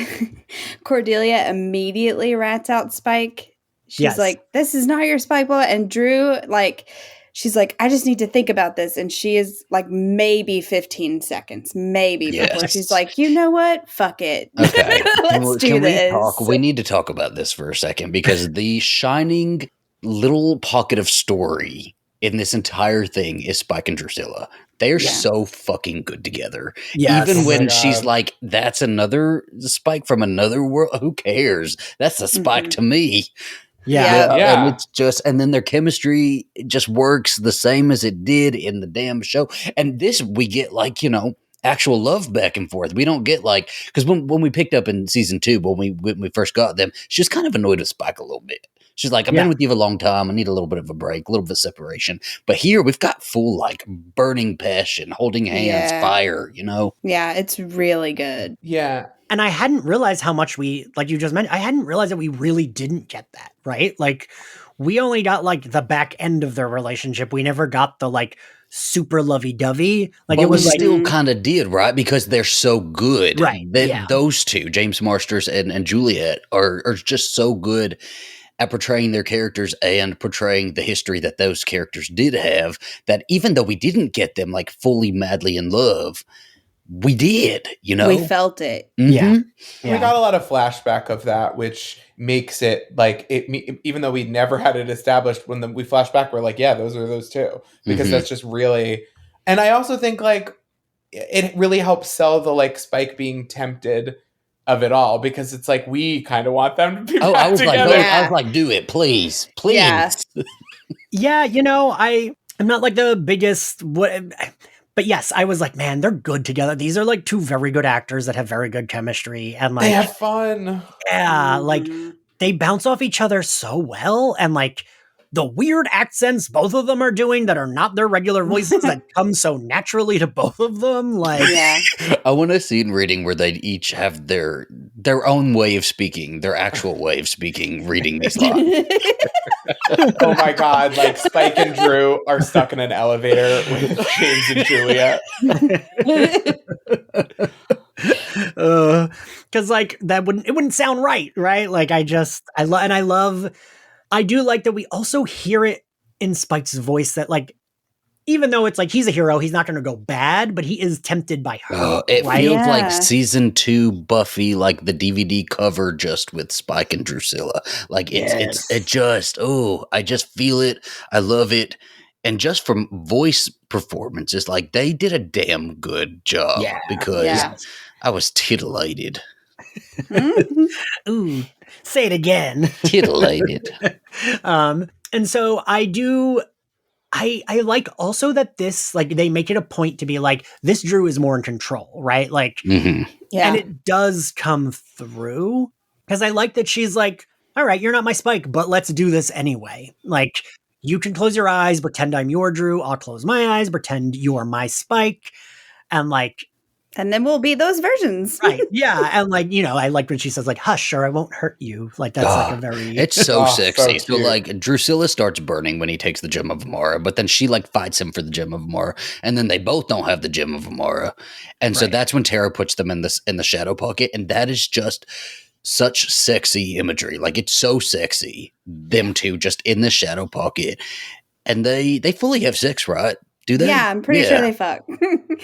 Cordelia immediately rats out Spike. She's Yes. like, this is not your Spike boy. And Dru, like, she's like, I just need to think about this. And she is like, maybe 15 seconds, maybe, before Yes. she's like, you know what? Fuck it. Okay. Let's do this. We need to talk about this for a second because the shining little pocket of story in this entire thing is Spike and Drusilla. They are so fucking good together. Yes. Even Oh my when God. she's like, that's another Spike from another world. Who cares? That's a Spike to me. Yeah. Yeah. And it's just, and then their chemistry just works the same as it did in the damn show. And this, we get like, actual love back and forth. We don't get like, because when we picked up in season 2, when we first got them, she was kind of annoyed with Spike a little bit. She's like, I've been with you a long time. I need a little bit of a break, a little bit of separation. But here we've got full like burning passion, holding hands, fire, Yeah, it's really good. Yeah. And I hadn't realized how much like you just mentioned, I hadn't realized that we really didn't get that, right? Like, we only got like the back end of their relationship. We never got the like super lovey-dovey. Like, but it was we like, still kind of did, right? Because they're so good. Right, yeah. Those two, James Marsters and Juliet, are just so good at portraying their characters and portraying the history that those characters did have, that even though we didn't get them like fully madly in love, we did, We felt it. Yeah. We got a lot of flashback of that, which makes it like even though we never had it established, when we flash back, we're like, yeah, those are those two, because that's just really. And I also think like it really helps sell the like Spike being tempted of it all, because it's like we kind of want them to be back together. I was like, do it, please. Yeah. Yeah, I'm not like the biggest but yes, I was like, man, they're good together. These are like two very good actors that have very good chemistry, and like They have fun. Yeah, like they bounce off each other so well, and like the weird accents both of them are doing that are not their regular voices that come so naturally to both of them. Like, Yeah. I want a scene reading where they each have their own way of speaking, their actual way of speaking, reading these lines. Oh my God, like Spike and Dru are stuck in an elevator with James and Julia. Because like it wouldn't sound right? Like I do like that we also hear it in Spike's voice that like, even though it's like he's a hero, he's not going to go bad, but he is tempted by her. It right? feels like season 2 Buffy, like the DVD cover, just with Spike and Drusilla. Like I just feel it. I love it. And just from voice performances, like they did a damn good job, because I was titillated. Ooh, say it again. Titillated. And so I like also that this, like, they make it a point to be like, this Dru is more in control, right? Like, and it does come through, because I like that she's like, all right, you're not my Spike, but let's do this anyway. Like, you can close your eyes, pretend I'm your Dru. I'll close my eyes, pretend you're my Spike. And like, and then we'll be those versions. Right. Yeah. And like, I like when she says like, hush, or I won't hurt you. Like, that's like a very. It's so sexy. So So like Drusilla starts burning when he takes the gem of Amara, but then she like fights him for the gem of Amara, and then they both don't have the gem of Amara. And so that's when Tara puts them in the shadow pocket, and that is just such sexy imagery. Like, it's so sexy, them two just in the shadow pocket. And they fully have sex, right? Do they? Yeah, I'm pretty sure they fuck.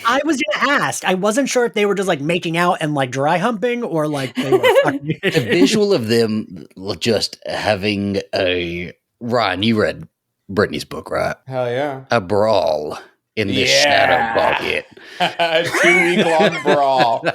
I was gonna ask. I wasn't sure if they were just like making out and like dry humping, or like they were fucking. The visual of them just having a Ryan, you read Brittany's book, right? Hell yeah. A brawl in the shadow pocket. 2-week long brawl.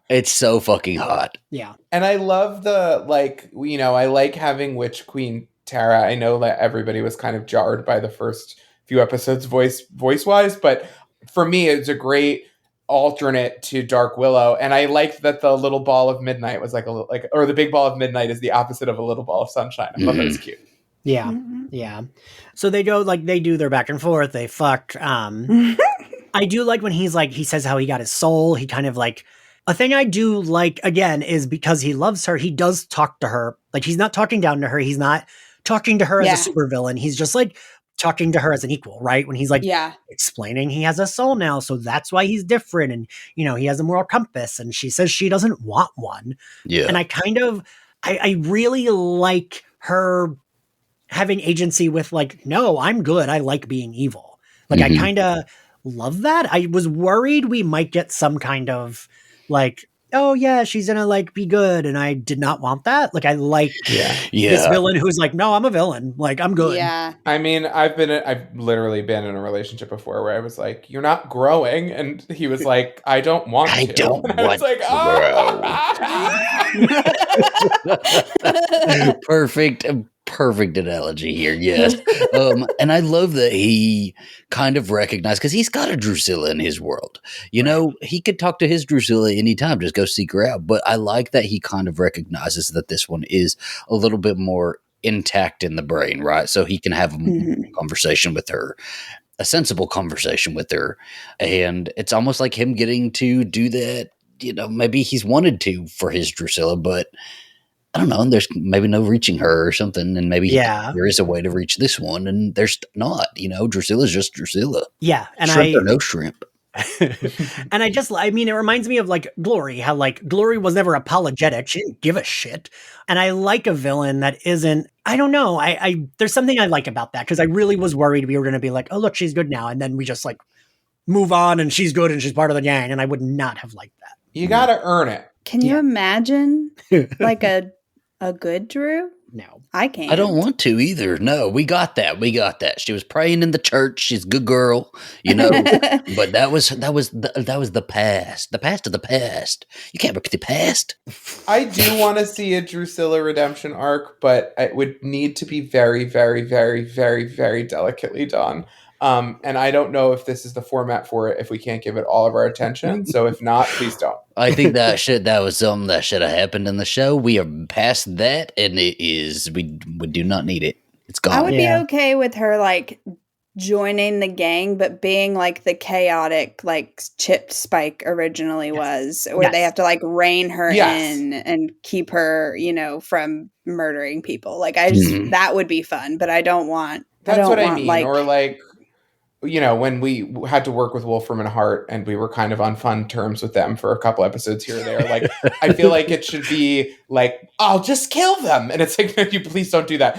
It's so fucking hot. Yeah. And I love the, like, I like having Witch Queen Tara. I know that everybody was kind of jarred by the first few episodes voice-wise, but for me, it's a great alternate to Dark Willow. And I liked that the little ball of midnight was or the big ball of midnight is the opposite of a little ball of sunshine. I thought that was cute. Yeah. Mm-hmm. Yeah. So they go, like, they do their back and forth. They fuck. I do like when he says how he got his soul. He kind of like A thing I do like, again, is because he loves her, he does talk to her. Like, he's not talking down to her. He's not talking to her as a supervillain. He's just like talking to her as an equal, right? When he's like explaining he has a soul now, so that's why he's different. And, you know, he has a moral compass. And she says she doesn't want one. Yeah. And I really like her having agency with like, no, I'm good. I like being evil. Like, I kind of love that. I was worried we might get some kind of like, oh yeah, she's gonna like be good, and I did not want that. Like, I like this villain who's like, no, I'm a villain. Like, I'm good. Yeah. I mean, I've literally been in a relationship before where I was like, you're not growing, and he was like, I don't want to. I don't and want I was like, Perfect analogy here, yes. And I love that he kind of recognized, because he's got a Drusilla in his world. You know, he could talk to his Drusilla anytime, just go seek her out. But I like that he kind of recognizes that this one is a little bit more intact in the brain, right? So he can have a conversation with her, a sensible conversation with her. And it's almost like him getting to do that. You know, maybe he's wanted to for his Drusilla, but I don't know, there's maybe no reaching her or something, and maybe there is a way to reach this one, and there's not, you know, Drusilla's just Drusilla. Yeah, and shrimp or no shrimp. And I mean, it reminds me of like Glory, how like Glory was never apologetic. She didn't give a shit. And I like a villain that isn't, I don't know, I there's something I like about that, because I really was worried we were going to be like, oh, look, she's good now. And then we just like move on and she's good and she's part of the gang. And I would not have liked that. You got to earn it. Can you imagine like a good Dru? No. I can't. I don't want to either. No, we got that. She was praying in the church. She's a good girl, you know. But that was the past. The past of the past. You can't break the past. I do want to see a Drusilla redemption arc, but it would need to be very, very, very, very, very delicately done. And I don't know if this is the format for it, if we can't give it all of our attention. So if not, please don't. I think that was something that should have happened in the show. We are past that, and we do not need it. It's gone. I would be okay with her like joining the gang, but being like the chaotic, like Chip Spike originally was, where they have to like rein her in and keep her, you know, from murdering people. Like, I just that would be fun, but I don't want. That's what I mean. Like, or like, you know, when we had to work with Wolfram and Hart and we were kind of on fun terms with them for a couple episodes here or there, like, I feel like it should be like, I'll just kill them. And it's like, no, you please don't do that.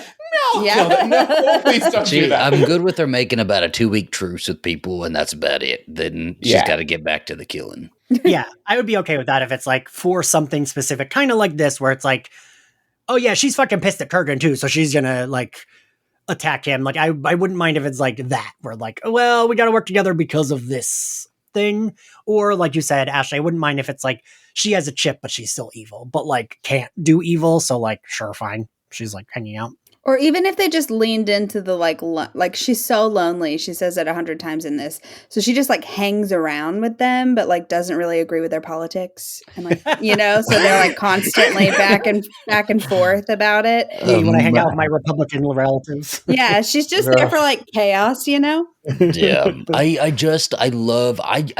No, kill them. No, please don't do that. I'm good with her making about a 2-week truce with people, and that's about it. Then she's got to get back to the killing. Yeah, I would be okay with that if it's like for something specific, kind of like this, where it's like, oh yeah, she's fucking pissed at Kurgan too, so she's gonna like attack him. Like, I wouldn't mind if it's like that, where like, well, we got to work together because of this thing. Or like you said, Ashley, I wouldn't mind if it's like she has a chip, but she's still evil, but like can't do evil. So like, sure, fine. She's like hanging out. Or even if they just leaned into the like she's so lonely. She says it 100 times in this. So she just like hangs around with them, but like doesn't really agree with their politics. And like, you know, so they're like constantly back and forth about it. When I hang out with my Republican relatives. Yeah, she's just there for like chaos, you know? Yeah. I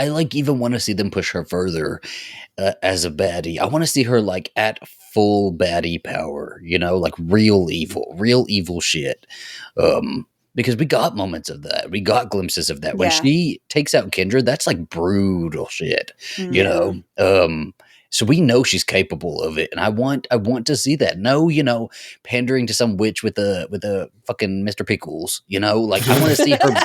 like even want to see them push her further as a baddie. I want to see her like at full baddie power, you know, like real evil shit. Because we got moments of that. We got glimpses of that. When she takes out Kendra, that's like brutal shit, you know? So we know she's capable of it. And I want to see that. No, you know, pandering to some witch with a fucking Mr. Pickles, you know, like I want to see her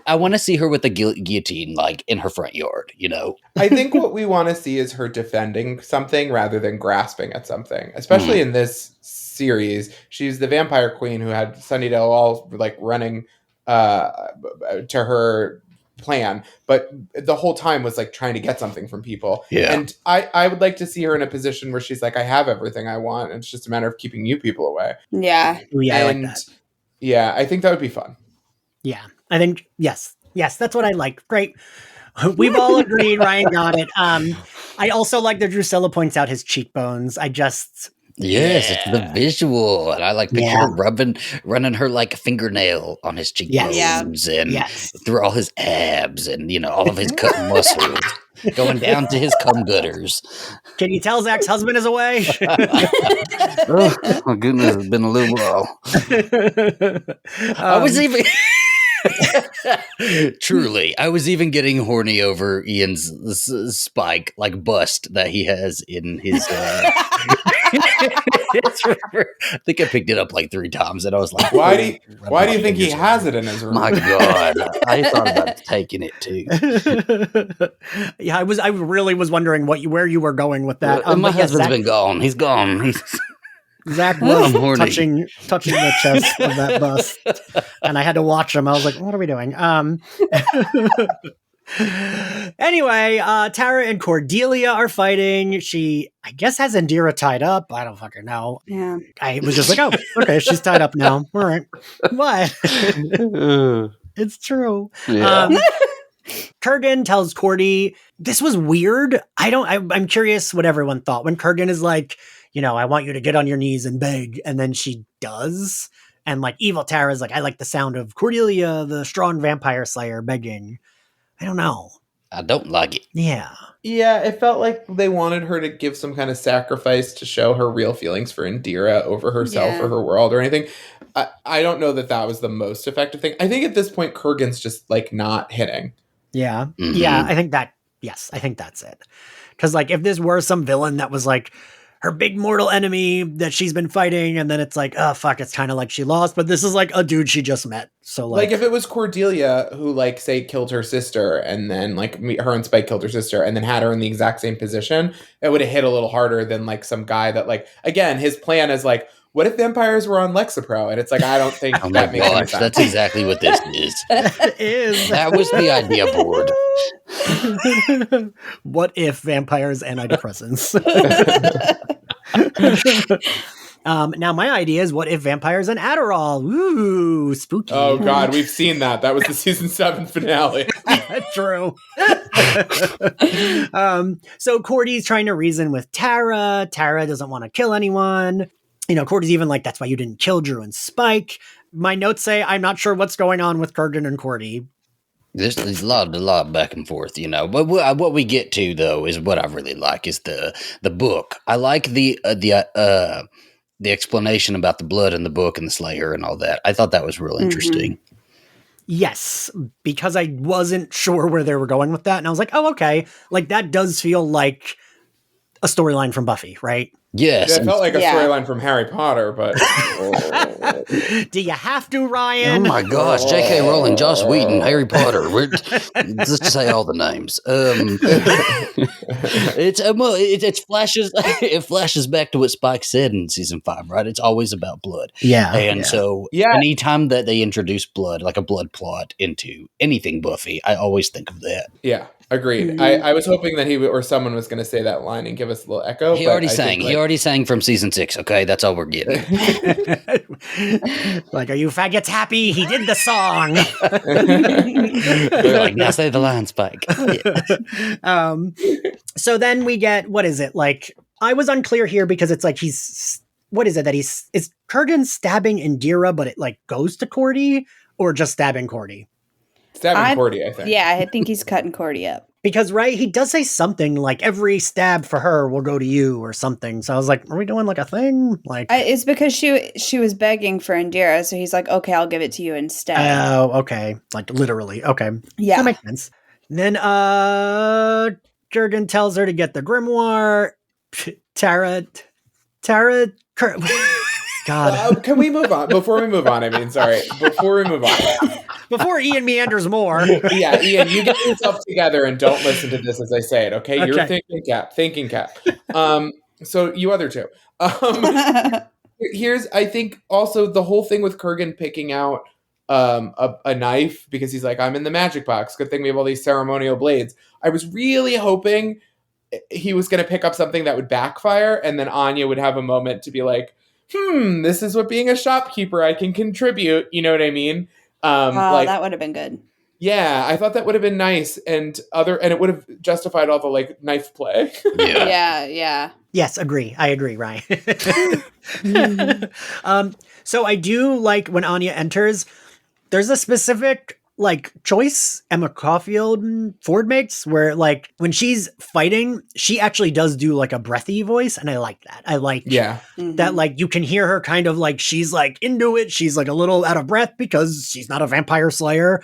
I want to see her with a guillotine, like in her front yard, you know? I think what we want to see is her defending something rather than grasping at something, especially in this series. She's the vampire queen who had Sunnydale all like running to her plan, but the whole time was like trying to get something from people. Yeah. And I would like to see her in a position where she's like, I have everything I want, and it's just a matter of keeping you people away. Yeah. Yeah, I like And that. yeah, I think that would be fun. Yeah, I think, yes, that's what I like. Great. We've all agreed. Ryan got it. I also like that Drusilla points out his cheekbones. Yes, it's the visual. And I like picture her running her like fingernail on his cheekbones and through all his abs and, you know, all of his cut muscles. going down to his cum gutters. Can you tell Zach's husband is away? Oh, my goodness, it's been a little while. I was even... Truly, I was even getting horny over Ian's spike, like, bust that he has in his... I think I picked it up like 3 times, and I was like, why do you think he has it in his room? My God, I thought about taking it too. Yeah, I really was wondering where you were going with that. My husband's been gone. He's gone. Zach was touching the chest of that bust, and I had to watch him. I was like, "What are we doing?" Anyway, Tara and Cordelia are fighting. She, I guess, has Indira tied up. I don't fucking know. Yeah. I was just like, oh, okay, she's tied up now. All right. What? It's true. Yeah. Kurgan tells Cordy, this was weird. I'm curious what everyone thought when Kurgan is like, I want you to get on your knees and beg. And then she does. And like evil Tara's like, I like the sound of Cordelia, the strong vampire slayer, begging. I don't know. I don't like it. Yeah. Yeah, it felt like they wanted her to give some kind of sacrifice to show her real feelings for Indira over herself or her world or anything. I don't know that was the most effective thing. I think at this point, Kurgan's just like not hitting. Yeah. Mm-hmm. Yeah. I think that's it. Because like if this were some villain that was like her big mortal enemy that she's been fighting, and then it's like, oh fuck, it's kind of like she lost, but this is like a dude she just met. So like if it was Cordelia who like say killed her sister, and then like her and Spike killed her sister, and then had her in the exact same position, it would have hit a little harder than like some guy that like, again, his plan is like, what if vampires were on Lexapro? And it's like, I don't think that makes any sense. That's exactly what this is. it is. That was the idea board. What if vampires antidepressants? Now my idea is, what if vampires and Adderall? Ooh, spooky. Oh God, we've seen that. That was the season 7 finale. True. So Cordy's trying to reason with Tara. Tara doesn't want to kill anyone. Cordy's even like, that's why you didn't kill Dru and Spike. My notes say, I'm not sure what's going on with Kurgan and Cordy. There's a lot back and forth, But what we get to though is what I really like is the book. I like the explanation about the blood in the book and the Slayer and all that. I thought that was real interesting. Yes, because I wasn't sure where they were going with that, and I was like, oh, okay, like that does feel like a storyline from Buffy, right? Yes. Yeah, it felt like a storyline from Harry Potter, but... Do you have to, Ryan? Oh my gosh, J.K. Rowling, Joss Whedon, Harry Potter. Let's say all the names. It flashes back to what Spike said in season 5, right? It's always about blood. Yeah. And so anytime that they introduce blood, like a blood plot into anything Buffy, I always think of that. Yeah. Agreed. Mm-hmm. I was hoping that he or someone was going to say that line and give us a little echo. He already sang. He already sang from season 6. Okay, that's all we're getting. Like, are you faggots happy? He did the song. They're like, now say the line, Spike. Yeah. So then we get, what is it? Like, I was unclear here because it's like what is it that is Kurgan stabbing Indira, but it like goes to Cordy, or just stabbing Cordy? Stabbing Cordy, I think. Yeah, I think he's cutting Cordy up. Because, right, he does say something like, every stab for her will go to you or something. So I was like, are we doing like a thing? Like, it's because she was begging for Indira, so he's like, okay, I'll give it to you instead. Oh, okay. Like, literally. Okay. Yeah. That makes sense. Then, Kurgan tells her to get the grimoire. Tara, God. Can we move on? Before we move on, Before we move on. Before Ian meanders more. Yeah, Ian, you get yourself together and don't listen to this as I say it, okay? You're thinking cap. So you other two. Here's, I think, also the whole thing with Kurgan picking out a knife because he's like, I'm in the magic box. Good thing we have all these ceremonial blades. I was really hoping he was going to pick up something that would backfire, and then Anya would have a moment to be like, this is what being a shopkeeper I can contribute. You know what I mean? That would have been good. Yeah, I thought that would have been nice, and it would have justified all the like knife play. Yeah. Yes, agree. I agree, Ryan. So I do like when Anya enters. There's a specific like choice Emma Caulfield Ford makes, where like when she's fighting, she actually does do like a breathy voice, and I like that. I like that, like you can hear her kind of like she's like into it. She's like a little out of breath because she's not a vampire slayer.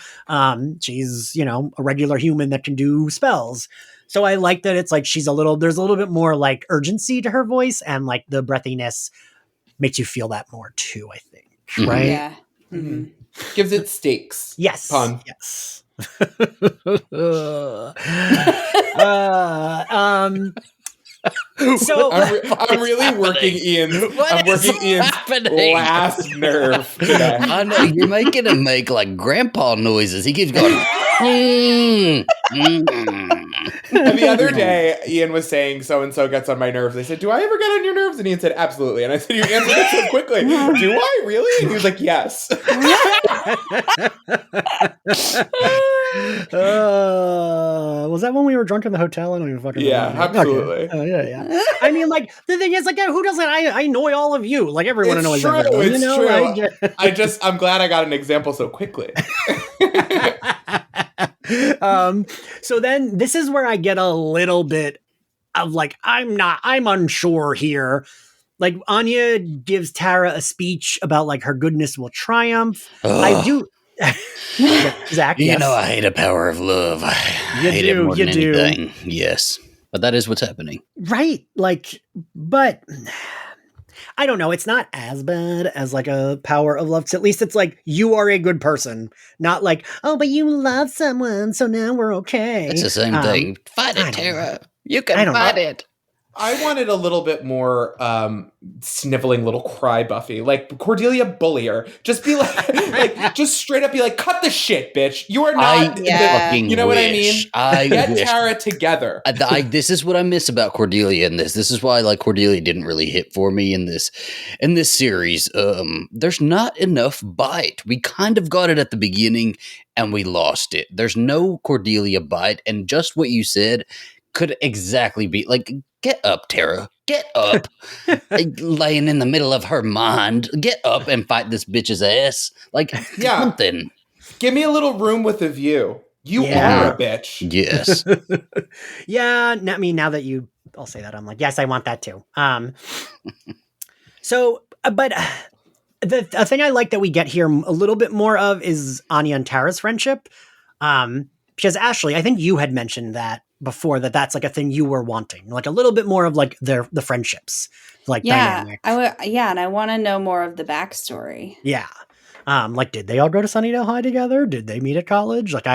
She's, you know, a regular human that can do spells. So I like that it's like there's a little bit more like urgency to her voice, and like the breathiness makes you feel that more too, I think. Right? Yeah. Mm-hmm. Gives it stakes. Yes. Pun. Yes. So I'm really working Ian's. I'm working Ian's last nerve today. I know you're making him make like grandpa noises. He keeps going. And the other day, Ian was saying so and so gets on my nerves. I said, "Do I ever get on your nerves?" And Ian said, "Absolutely." And I said, "You answered it so quickly. Do I really?" And he was like, "Yes." Was that when we were drunk in the hotel? I don't even fucking remember. Absolutely. Okay. Yeah. I mean, like the thing is, like, who doesn't? I annoy all of you. Like everyone annoys true. everyone. It's you know? true. I'm glad I got an example so quickly. So then this is where I get a little bit of like, I'm unsure here. Like Anya gives Tara a speech about like her goodness will triumph. I do. Zach, you know, I hate the power of love. I hate it more than anything. Yes. But that is what's happening. Right. Like, but I don't know. It's not as bad as like a power of love. At least it's like you are a good person, not like, oh, but you love someone, so now we're okay. It's the same thing. Fight it, Tara. You can fight it. I wanted a little bit more sniveling little cry Buffy. Like Cordelia bully her. Just be like just straight up be like, cut the shit, bitch. You are not you know what I mean? Get Tara together. This is what I miss about Cordelia in this. This is why like Cordelia didn't really hit for me in this series. There's not enough bite. We kind of got it at the beginning and we lost it. There's no Cordelia bite, and just what you said could exactly be like, get up, Tara. Get up. Laying in the middle of her mind. Get up and fight this bitch's ass. Like, something. Give me a little room with a view. You are a bitch. Yes. Yeah. I mean, now that I'll say that, I'm like, yes, I want that too. So, but the thing I like that we get here a little bit more of is Anya and Tara's friendship. Because Ashley, I think you had mentioned that before, that's like a thing you were wanting, like a little bit more of like the friendships, like dynamic. And I want to know more of the backstory. Yeah. Like, did they all go to Sunnydale High together? Did they meet at college? Like,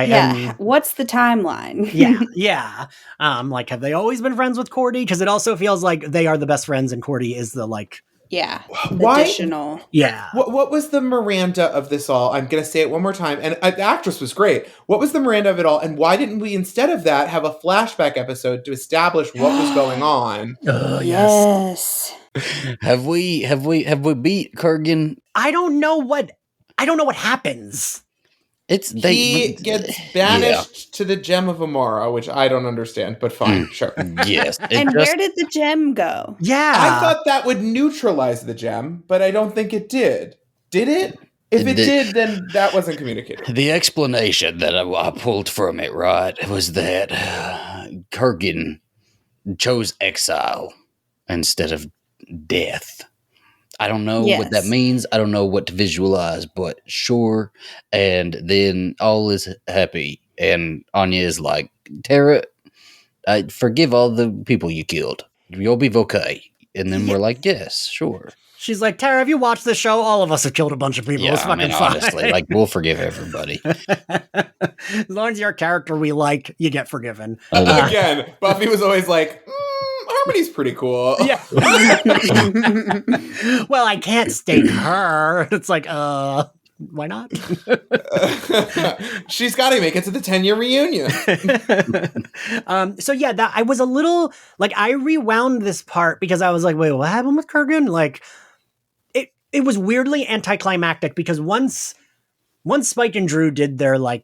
what's the timeline? Yeah. Like, have they always been friends with Cordy? Because it also feels like they are the best friends, and Cordy is the like. Yeah. Additional. Yeah. What was the Miranda of this all? I'm going to say it one more time. And the actress was great. What was the Miranda of it all? And why didn't we, instead of that, have a flashback episode to establish what was going on? Yes. Have we beat Kurgan? I don't know what happens. He gets banished to the Gem of Amara, which I don't understand, but fine, sure. Yes. Where did the gem go? Yeah. I thought that would neutralize the gem, but I don't think it did. Did it? If it did, then that wasn't communicated. The explanation that I pulled from it, right, was that Kurgan chose exile instead of death. I don't know what that means. I don't know what to visualize, but sure. And then all is happy. And Anya is like, Tara, forgive all the people you killed. You'll be okay. And then we're like, yes, sure. She's like, Tara, have you watched the show? All of us have killed a bunch of people. It's fucking fine. Honestly, like, we'll forgive everybody. As long as you're a character we like, you get forgiven. Again, Buffy was always like, Harmony's pretty cool. Yeah. Well, I can't stake her. It's like, why not? She's got to make it to the 10-year reunion. So yeah, I was a little like, I rewound this part because I was like, wait, what happened with Kurgan? Like, it was weirdly anticlimactic because once Spike and Dru did their were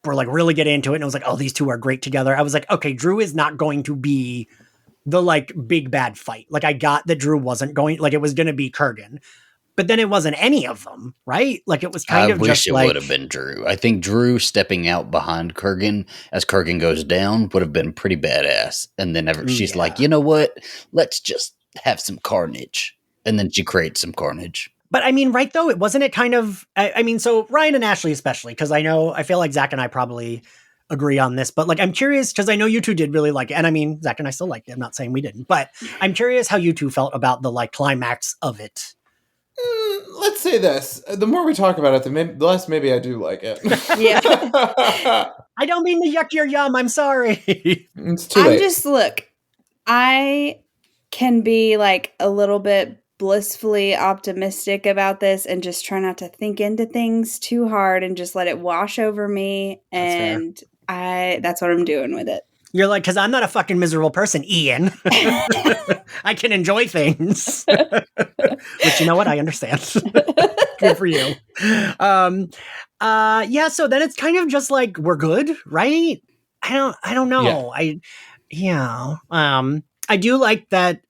really get into it, and it was like, oh, these two are great together. I was like, okay, Dru is not going to be the big bad fight. Like, I got that Dru wasn't going, it was going to be Kurgan. But then it wasn't any of them, right? Like it was kind of just like... I wish it would have been Dru. I think Dru stepping out behind Kurgan as Kurgan goes down would have been pretty badass. And then she's like, you know what? Let's just have some carnage. And then she creates some carnage. But I mean, right though, wasn't it kind of... I mean, so Ryan and Ashley especially, because I feel like Zach and I probably agree on this, but like I'm curious because I know you two did really like it, and I mean Zach and I still liked it. I'm not saying we didn't, but I'm curious how you two felt about the like climax of it. Let's say this: the more we talk about it, the less maybe I do like it. Yeah. I don't mean to yuck your yum. I'm sorry. It's too late. Look, I can be like a little bit blissfully optimistic about this and just try not to think into things too hard and just let it wash over me. And that's what I'm doing with it. You're like, because I'm not a fucking miserable person, Ian. I can enjoy things. Which, you know what? I understand. Good for you. Yeah, so then it's kind of just like, we're good, right? I don't know. Yeah. I do like that,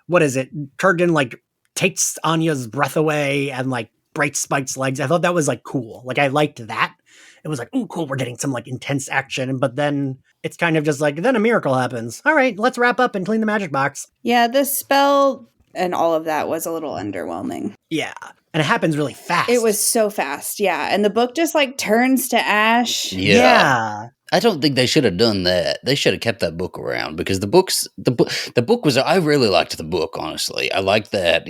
what is it? Kurgan, like, takes Anya's breath away and, like, breaks Spike's legs. I thought that was, like, cool. Like, I liked that. It was like, oh, cool, we're getting some, like, intense action. But then it's kind of just like, then a miracle happens. All right, let's wrap up and clean the magic box. Yeah, the spell and all of that was a little underwhelming. Yeah, and it happens really fast. It was so fast, yeah. And the book just, like, turns to ash. Yeah. I don't think they should have done that. They should have kept that book around because the book was, I really liked the book, honestly. I liked that,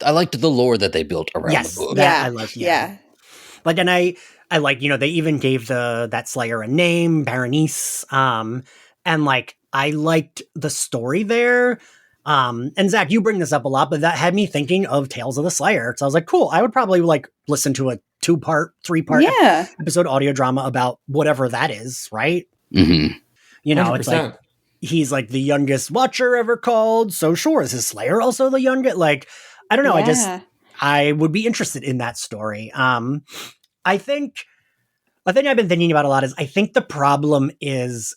I liked the lore that they built around the book. That I like, yeah. Like, and I like, they even gave that Slayer a name, Berenice. And like, I liked the story there. And Zach, you bring this up a lot, but that had me thinking of Tales of the Slayer. So I was like, cool, I would probably like listen to a 2-part, 3-part episode audio drama about whatever that is, right? Mm-hmm. 100%. It's like, he's like the youngest Watcher ever called. So sure, is his Slayer also the youngest? Like, I don't know. I would be interested in that story. I think I've been thinking about a lot is I think the problem is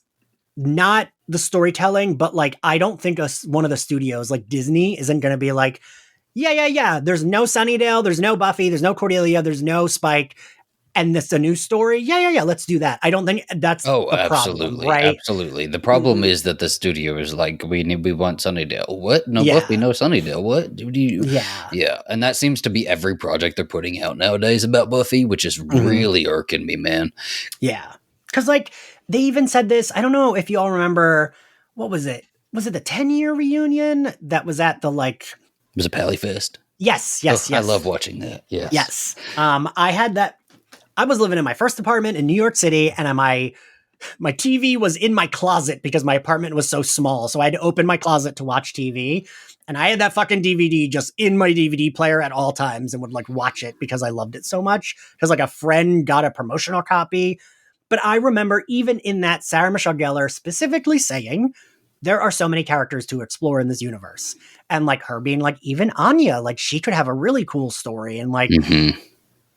not the storytelling, but like, I don't think one of the studios like Disney isn't going to be like, yeah. There's no Sunnydale. There's no Buffy. There's no Cordelia. There's no Spike. And it's a new story. Yeah. Let's do that. I don't think that's the problem, right? Absolutely. The problem is that the studio is like, we want Sunnydale. What? No Buffy, no Sunnydale. What? Yeah. And that seems to be every project they're putting out nowadays about Buffy, which is really irking me, man. Yeah. Because like, they even said this, I don't know if you all remember, what was it? Was it the 10-year reunion that was at the like... Was it Pallyfest? Yes. I love watching that. Yes. I had that. I was living in my first apartment in New York City, and my TV was in my closet because my apartment was so small. So I had to open my closet to watch TV. And I had that fucking DVD just in my DVD player at all times and would like watch it because I loved it so much. Because like a friend got a promotional copy. But I remember even in that, Sarah Michelle Gellar specifically saying, there are so many characters to explore in this universe. And like her being like, even Anya, like she could have a really cool story. And like,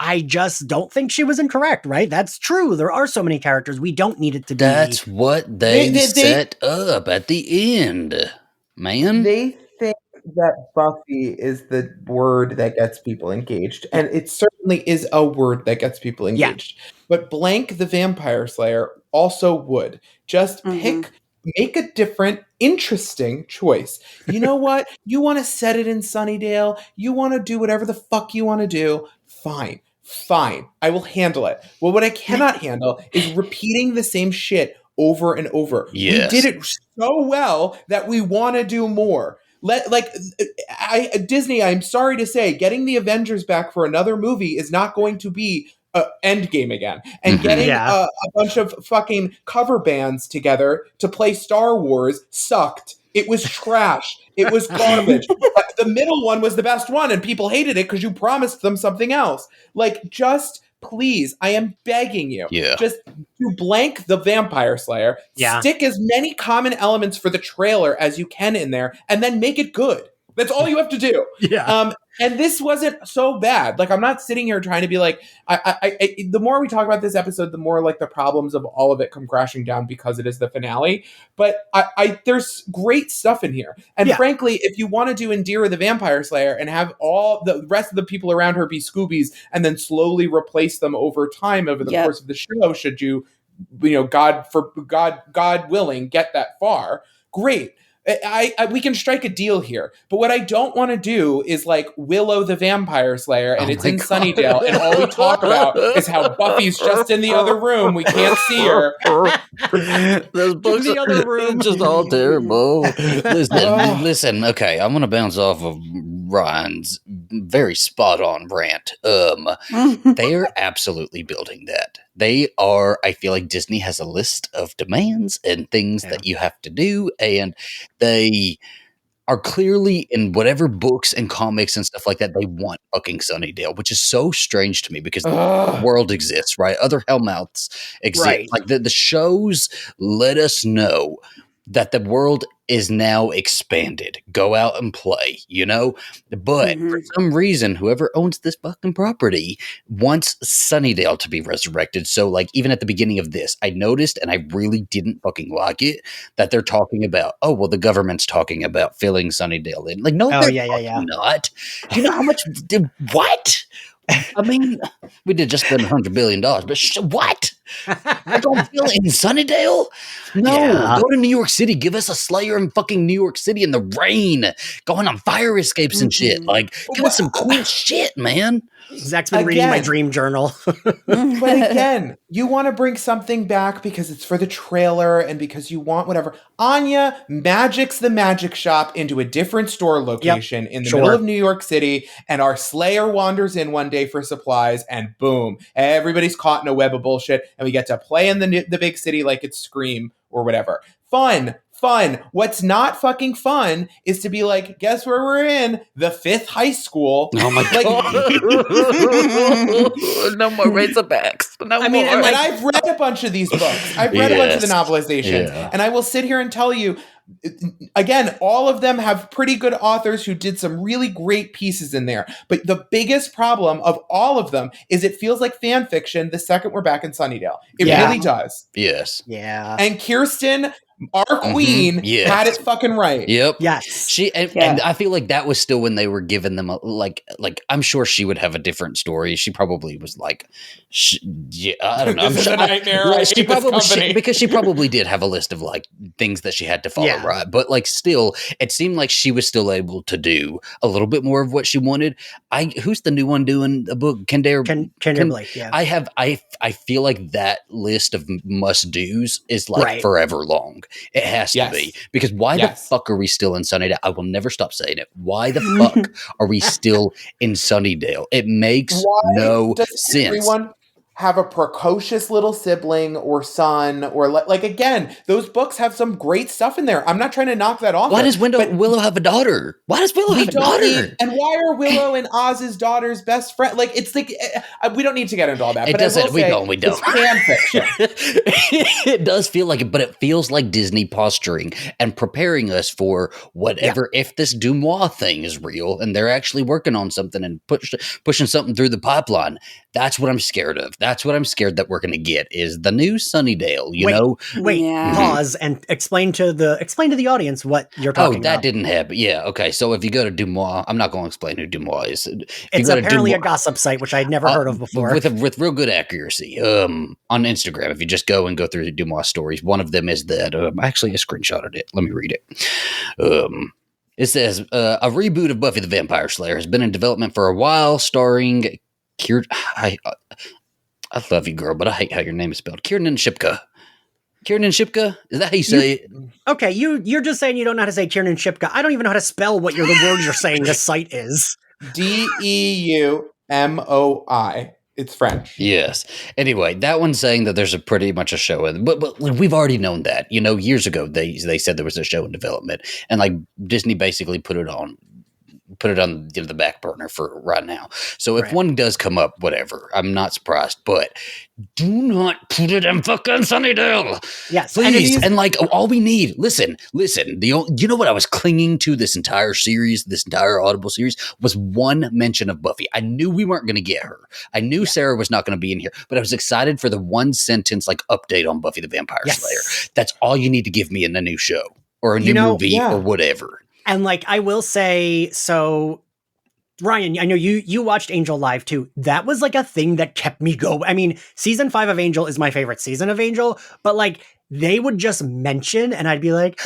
I just don't think she was incorrect, right? That's true. There are so many characters. We don't need it to be. That's what they set up at the end, man. They think that Buffy is the word that gets people engaged. And it certainly is a word that gets people engaged. Yeah. But Blank the Vampire Slayer also would. Just make a different, interesting choice. You know what? You want to set it in Sunnydale. You want to do whatever the fuck you want to do. Fine. I will handle it. Well, what I cannot handle is repeating the same shit over and over. Yes. We did it so well that we want to do more. Disney, I'm sorry to say, getting the Avengers back for another movie is not going to be Endgame again. And getting a bunch of fucking cover bands together to play Star Wars sucked. It was trash. It was garbage. The middle one was the best one, and people hated it because you promised them something else. Like, just please, I am begging you. Yeah. Just do Blank the Vampire Slayer. Yeah. Stick as many common elements for the trailer as you can in there, and then make it good. That's all you have to do. Yeah. And this wasn't so bad. Like, I'm not sitting here trying to be like, the more we talk about this episode, the more like the problems of all of it come crashing down because it is the finale. But there's great stuff in here. And frankly, if you want to do Indira the Vampire Slayer and have all the rest of the people around her be Scoobies and then slowly replace them over time over the course of the show, should you God willing, get that far, great. We can strike a deal here, but what I don't want to do is like Willow the Vampire Slayer, and it's in Sunnydale, and all we talk about is how Buffy's just in the other room. We can't see her. Those books in the other room, just all terrible. Listen. Okay, I'm gonna bounce off of Ryan's very spot on rant. They're absolutely building that. They are, I feel like Disney has a list of demands and things that you have to do, and they are clearly in whatever books and comics and stuff like that, they want fucking Sunnydale, which is so strange to me because the world exists, right? Other Hellmouths exist. Right. Like the shows let us know that the world is now expanded. Go out and play, you know? But for some reason, whoever owns this fucking property wants Sunnydale to be resurrected. So, like, even at the beginning of this, I noticed, and I really didn't fucking like it, that they're talking about, oh, well, the government's talking about filling Sunnydale in. Like, no, they're not. Do you know how much? What? I mean, we did just spend $100 billion, but what? We're going to feel in Sunnydale? No, go to New York City. Give us a Slayer in fucking New York City in the rain, going on fire escapes and shit. Like, give us some cool shit, man. Zach's been reading my dream journal. But again, you want to bring something back because it's for the trailer and because you want whatever. Anya magics the magic shop into a different store location in the middle of New York City, and our Slayer wanders in one day for supplies, and boom, everybody's caught in a web of bullshit, and we get to play in the big city like it's Scream or whatever. Fun. What's not fucking fun is to be like, guess where we're in? The 5th high school. Oh my god! No more Razorbacks. No more. And I've read a bunch of these books. I've read a bunch of the novelizations, and I will sit here and tell you. Again, all of them have pretty good authors who did some really great pieces in there. But the biggest problem of all of them is it feels like fan fiction the second we're back in Sunnydale. It really does. Yes. Yeah. And Kirsten, our queen, had it fucking right. Yep. Yes. And I feel like that was still when they were giving them like I'm sure she would have a different story. She probably was like, I don't know. This is a nightmare. Because she probably did have a list of like things that she had to follow, right? But like still, it seemed like she was still able to do a little bit more of what she wanted. Who's the new one doing a book? Kendare Blake. Yeah. I feel like that list of must do's is like forever long. It has to be, because why the fuck are we still in Sunnydale? I will never stop saying it. Why the fuck are we still in Sunnydale? It makes no sense. Everyone have a precocious little sibling or son, or like again, those books have some great stuff in there. I'm not trying to knock that off. Why does Willow have a daughter? Why does Willow have a daughter? And why are Willow and Oz's daughter's best friend? Like, it's like we don't need to get into all that. It doesn't. We don't. It's fan fiction. It does feel like it, but it feels like Disney posturing and preparing us for whatever. If this Dumois thing is real and they're actually working on something and pushing something through the pipeline, that's what I'm scared of. That's what I'm scared that we're going to get is the new Sunnydale, you know? Pause and explain to the audience what you're talking about. Oh, that didn't happen. Yeah, okay. So if you go to Dumois, I'm not going to explain who Dumois is. It's apparently a gossip site, which I'd never heard of before. With real good accuracy. On Instagram, if you just go through the Dumois stories, one of them is that, actually I screenshotted it. Let me read it. It says, a reboot of Buffy the Vampire Slayer has been in development for a while, starring I love you, girl, but I hate how your name is spelled. Kiernan Shipka. Kiernan Shipka? Is that how you say it? Okay, you're just saying you don't know how to say Kiernan Shipka. I don't even know how to spell what the words you're saying this site is. Deumoi. It's French. Yes. Anyway, that one's saying that there's pretty much a show in, but we've already known that. You know, years ago they said there was a show in development, and like Disney basically put it on put it on the back burner for right now. So if one does come up, whatever, I'm not surprised. But do not put it in fucking Sunnydale. Yes, please. And like all we need. Listen. You know what I was clinging to this entire series, this entire Audible series, was one mention of Buffy. I knew we weren't going to get her. I knew Sarah was not going to be in here, but I was excited for the one sentence like update on Buffy the Vampire Slayer. That's all you need to give me in a new show or a new movie or whatever. And like I will say, so Ryan, I know you watched Angel live too. That was like a thing that kept me going. I mean, season 5 of Angel is my favorite season of Angel, but like they would just mention and I'd be like,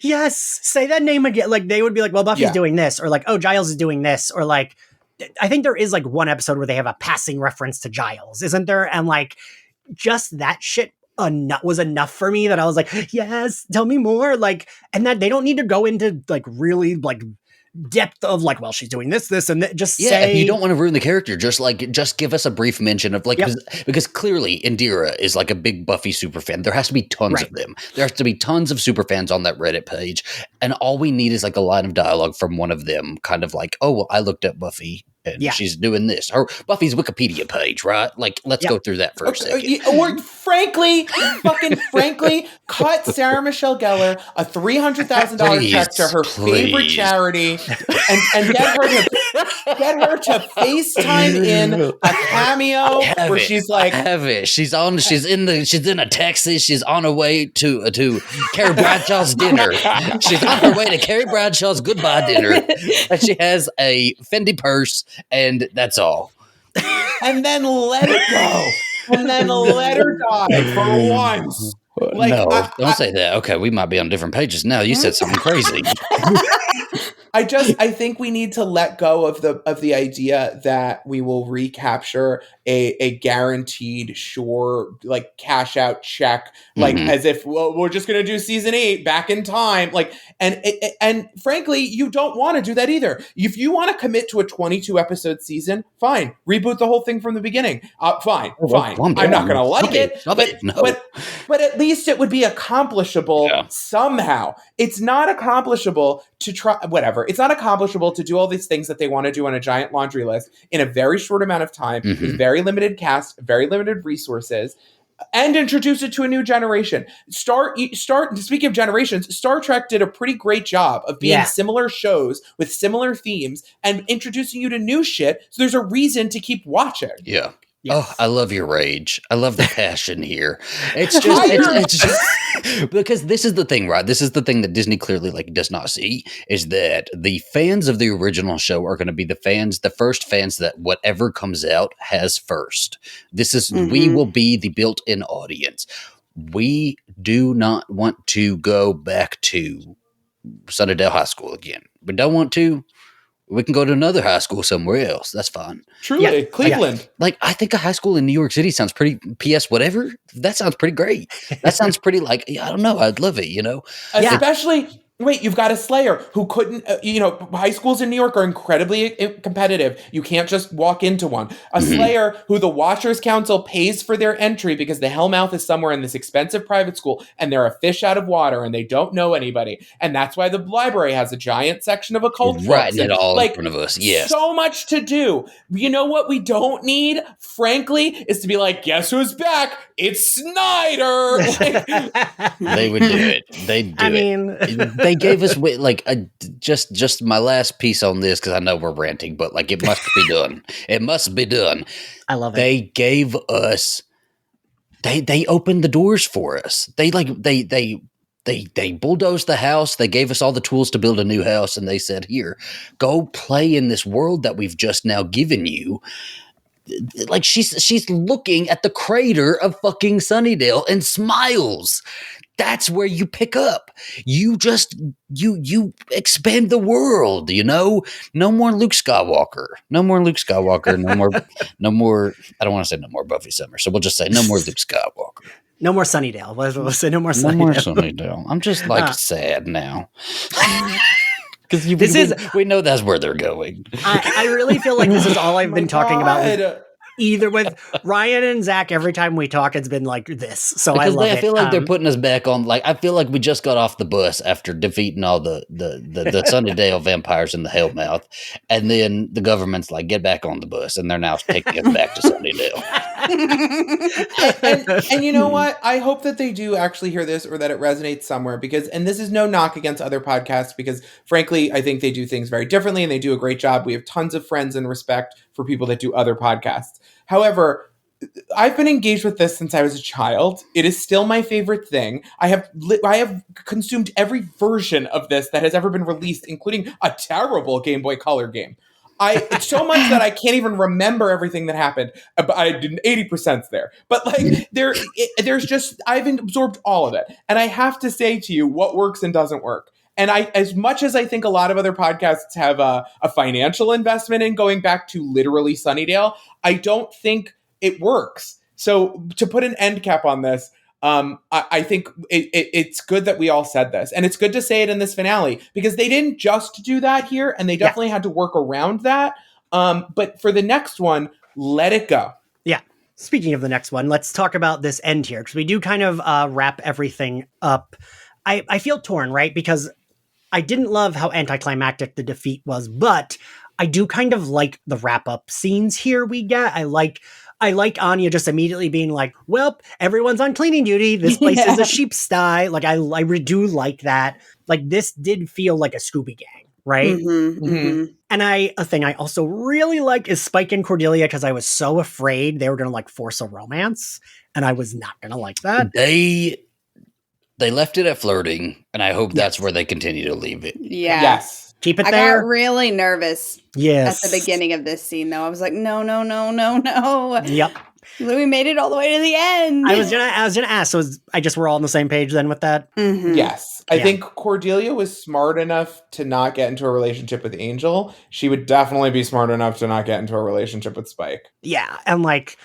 yes, say that name again. Like they would be like, well, Buffy's doing this, or like, oh, Giles is doing this, or like, I think there is like one episode where they have a passing reference to Giles, isn't there? And like, just that shit was enough for me that I was like, yes, tell me more. Like, and that they don't need to go into like really like depth of like, well, she's doing this, and just say. If you don't want to ruin the character, just give us a brief mention of like, because clearly Indira is like a big Buffy super fan. There has to be tons of them. There has to be tons of super fans on that Reddit page. And all we need is like a line of dialogue from one of them, kind of like, oh, well, I looked at Buffy and she's doing this. Or Buffy's Wikipedia page, right? Like, let's go through that for a second. Or frankly, cut Sarah Michelle Gellar a $300,000 check to her favorite charity and get her to FaceTime in a cameo where she's like, I have it. She's in a Texas. She's on her way to Carrie Bradshaw's dinner. She's on her way to Carrie Bradshaw's goodbye dinner. And she has a Fendi purse, and that's all. And then let it go. And then let her die for once. Like, no, don't say that. Okay, we might be on different pages now. You said something crazy. I think we need to let go of the idea that we will recapture a guaranteed sure like cash out check, like as if we're just gonna do season 8 back in time, like and frankly you don't want to do that either. If you want to commit to a 22 episode season, fine, reboot the whole thing from the beginning. Fine. I'm not gonna like it, but at least it would be accomplishable somehow. It's not accomplishable to try whatever. It's not accomplishable to do all these things that they want to do on a giant laundry list in a very short amount of time with very limited cast, very limited resources, and introduce it to a new generation. Speaking of generations, Star Trek did a pretty great job of being similar shows with similar themes and introducing you to new shit. So there's a reason to keep watching. Yeah. Yes. Oh, I love your rage. I love the passion here. It's just because this is the thing, right? This is the thing that Disney clearly like does not see, is that the fans of the original show are going to be the first fans that whatever comes out has first. This is we will be the built-in audience. We do not want to go back to Sunnydale High School again. We don't want to. We can go to another high school somewhere else. That's fine. Truly, Cleveland. Like, I think a high school in New York City sounds pretty, P.S. whatever. That sounds pretty great. That sounds pretty like, I don't know. I'd love it, you know? Especially, wait, you've got a Slayer who couldn't, high schools in New York are incredibly competitive. You can't just walk into one. A Slayer who the Watchers Council pays for their entry because the Hellmouth is somewhere in this expensive private school and they're a fish out of water and they don't know anybody. And that's why the library has a giant section of occult books. Writing it all in front of us, yes. So much to do. You know what we don't need, frankly, is to be like, guess who's back? It's Snyder! They would do it. They'd do it. They gave us like just my last piece on this because I know we're ranting, but like it must be done. It must be done. I love it. They gave us. They opened the doors for us. They bulldozed the house. They gave us all the tools to build a new house, and they said, "Here, go play in this world that we've just now given you." Like she's looking at the crater of fucking Sunnydale and smiles. That's where you pick up. You expand the world, you know? No more Luke Skywalker. No more. I don't want to say no more Buffy Summer, so we'll just say no more Luke Skywalker. No more Sunnydale. We'll say no more Sunnydale. No more Sunnydale. I'm just sad now. Because we know that's where they're going. I really feel like this is all I've been talking about. Either with Ryan and Zach, every time we talk, it's been like this. So because I love it. I feel like they're putting us back on. Like I feel like we just got off the bus after defeating all the Sunnydale vampires in the Hellmouth, and then the government's like, get back on the bus, and they're now taking us back to Sunnydale. and you know what? I hope that they do actually hear this or that it resonates somewhere and this is no knock against other podcasts because frankly, I think they do things very differently and they do a great job. We have tons of friends and respect for people that do other podcasts. However, I've been engaged with this since I was a child. It is still my favorite thing. I have consumed every version of this that has ever been released, including a terrible Game Boy Color game. It's so much that I can't even remember everything that happened. I did 80% there, but like there's just I've absorbed all of it, and I have to say to you what works and doesn't work. And as much as I think a lot of other podcasts have a financial investment in going back to literally Sunnydale, I don't think it works. So to put an end cap on this. I think it's good that we all said this, and it's good to say it in this finale because they didn't just do that here, and they definitely had to work around that. But for the next one, let it go. Yeah. Speaking of the next one, let's talk about this end here because we do kind of wrap everything up. I feel torn, right? Because I didn't love how anticlimactic the defeat was, but I do kind of like the wrap up scenes here we get. I like Anya just immediately being like, well, everyone's on cleaning duty. This place is a sheep sty. Like, I do like that. Like, this did feel like a Scooby Gang, right? Mm-hmm, mm-hmm. And a thing I also really like is Spike and Cordelia because I was so afraid they were going to, like, force a romance. And I was not going to like that. They left it at flirting, and I hope that's where they continue to leave it. Yeah. Yes. Keep it I there. got really nervous at the beginning of this scene, though. I was like, no. Yep. We made it all the way to the end. I was gonna ask. So I guess we're all on the same page then with that. Mm-hmm. Yes. I think Cordelia was smart enough to not get into a relationship with Angel. She would definitely be smart enough to not get into a relationship with Spike. Yeah, and like,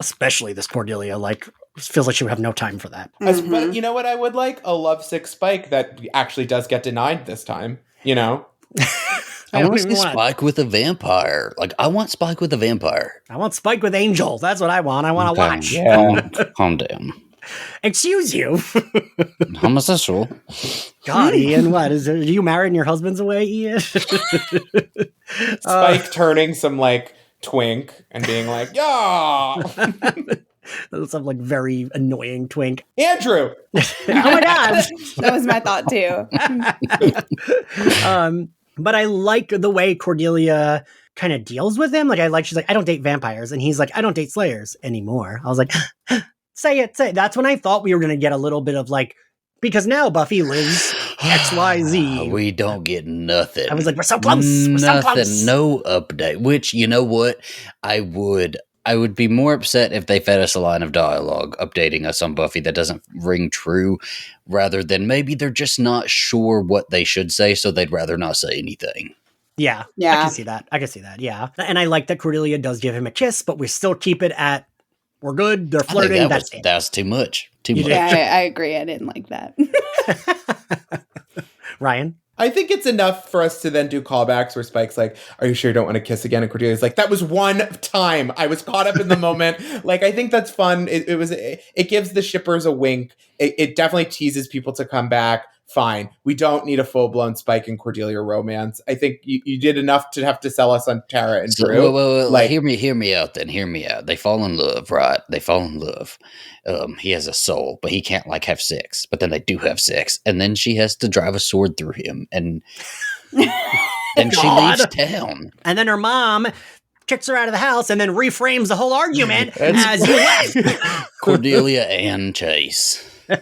especially this Cordelia, like, feels like she would have no time for that. But you know what I would like? A lovesick Spike that actually does get denied this time. You know? I want to see Spike with a vampire. Like, I want Spike with a vampire. I want Spike with Angel. That's what I want. I want to watch. Yeah. Calm down. Excuse you. Homosexual. God, Ian, what? Are you married and your husband's away, Ian? Spike turning some, like, twink and being like, yeah! Some, like, very annoying twink. Andrew! Oh, my God. That was my thought, too. But I like the way Cordelia kind of deals with him. Like, she's like, I don't date vampires. And he's like, I don't date Slayers anymore. I was like, say it. That's when I thought we were going to get a little bit of like, because now Buffy lives XYZ. We don't get nothing. I was like, we're so close. We're so close. No update. Which, you know what? I would be more upset if they fed us a line of dialogue updating us on Buffy that doesn't ring true, rather than maybe they're just not sure what they should say, so they'd rather not say anything. Yeah. I can see that. Yeah. And I like that Cordelia does give him a kiss, but we still keep it at, we're good, they're flirting, that's too much. Yeah, I agree. I didn't like that. Ryan? I think it's enough for us to then do callbacks where Spike's like, are you sure you don't want to kiss again? And Cordelia's like, that was one time. I was caught up in the moment. Like, I think that's fun. It gives the shippers a wink. It definitely teases people to come back. Fine. We don't need a full-blown Spike and Cordelia romance. I think you did enough to have to sell us on Tara and Dru. Well, like, hear me out then. Hear me out. They fall in love, right? They fall in love. He has a soul, but he can't like have sex. But then they do have sex. And then she has to drive a sword through him. And then she leaves town. And then her mom kicks her out of the house and then reframes the whole argument as you left. Cordelia and Chase. So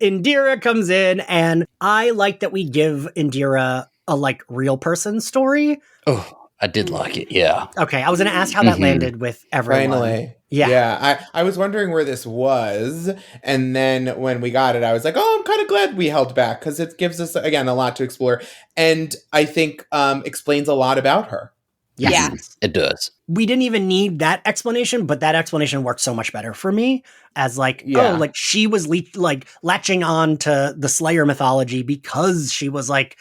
Indira comes in, and I like that we give Indira a like real person story. Oh, I did like it. Yeah. Okay, I was going to ask how that landed with everyone. Finally. Yeah. I was wondering where this was. And then when we got it, I was like, oh, I'm kind of glad we held back because it gives us, again, a lot to explore. And I think explains a lot about her. Yes. It does. We didn't even need that explanation, but that explanation worked so much better for me as like, oh, like she was latching on to the Slayer mythology because she was like,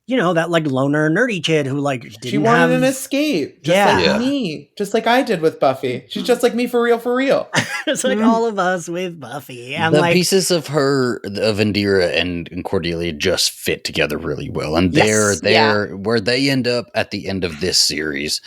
you know, that like loner nerdy kid who like didn't she wanted an escape, just like me, just like I did with Buffy. She's just like me for real. It's like all of us with Buffy. And the like, pieces of her, of Indira and Cordelia just fit together really well. And they're where they end up at the end of this series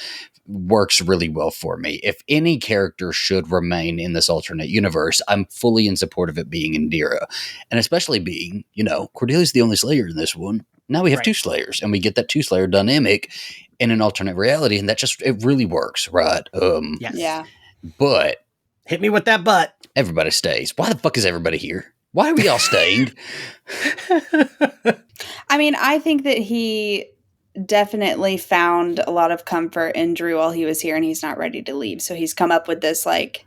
works really well for me. If any character should remain in this alternate universe, I'm fully in support of it being Indira. And especially being, you know, Cordelia's the only Slayer in this one. Now we have two Slayers, and we get that two Slayer dynamic in an alternate reality, and that just, it really works, right? Yeah. But hit me with that butt. Everybody stays. Why the fuck is everybody here? Why are we all staying? I mean, I think that he definitely found a lot of comfort in Dru while he was here, and he's not ready to leave. So he's come up with this like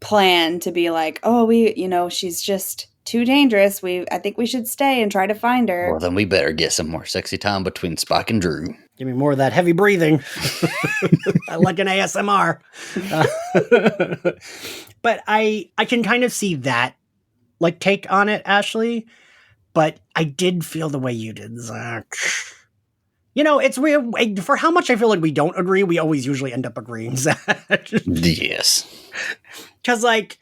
plan to be like, oh, she's just too dangerous. I think we should stay and try to find her. Well, then we better get some more sexy time between Spike and Dru. Give me more of that heavy breathing. I like an ASMR. But I can kind of see that like take on it, Ashley. But I did feel the way you did, Zach. You know, it's weird. For how much I feel like we don't agree, we always usually end up agreeing, Zach. Yes. Because, like,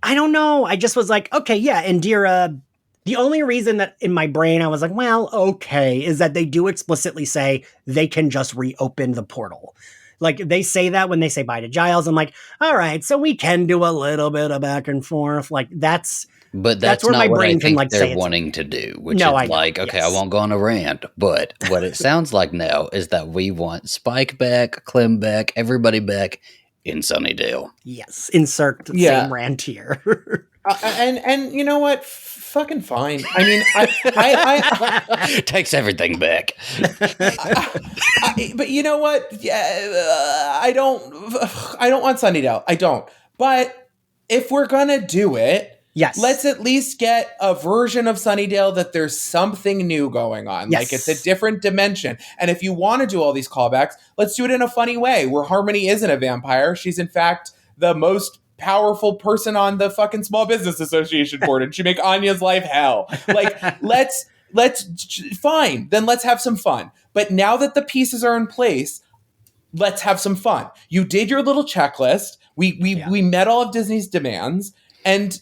I don't know. I just was like, okay, yeah, Indira. The only reason that in my brain I was like, well, okay, is that they do explicitly say they can just reopen the portal. Like, they say that when they say bye to Giles. I'm like, all right, so we can do a little bit of back and forth. Like, that's where not my brain can, can like, they're say wanting to do, which no, is like, okay, I won't go on a rant, but what it sounds like now is that we want Spike back, Clem back, everybody back in Sunnydale. Yes, insert the same rant here. And you know what? Fucking fine. I mean, I takes everything back. But you know what? Yeah, I don't want Sunnydale. I don't. But if we're gonna do it, yes, let's at least get a version of Sunnydale that there's something new going on. Yes. Like it's a different dimension. And if you want to do all these callbacks, let's do it in a funny way where Harmony isn't a vampire. She's in fact the most powerful person on the fucking Small Business Association board, and she make Anya's life hell. Like, let's fine. Then let's have some fun. But now that the pieces are in place, let's have some fun. You did your little checklist. We met all of Disney's demands, and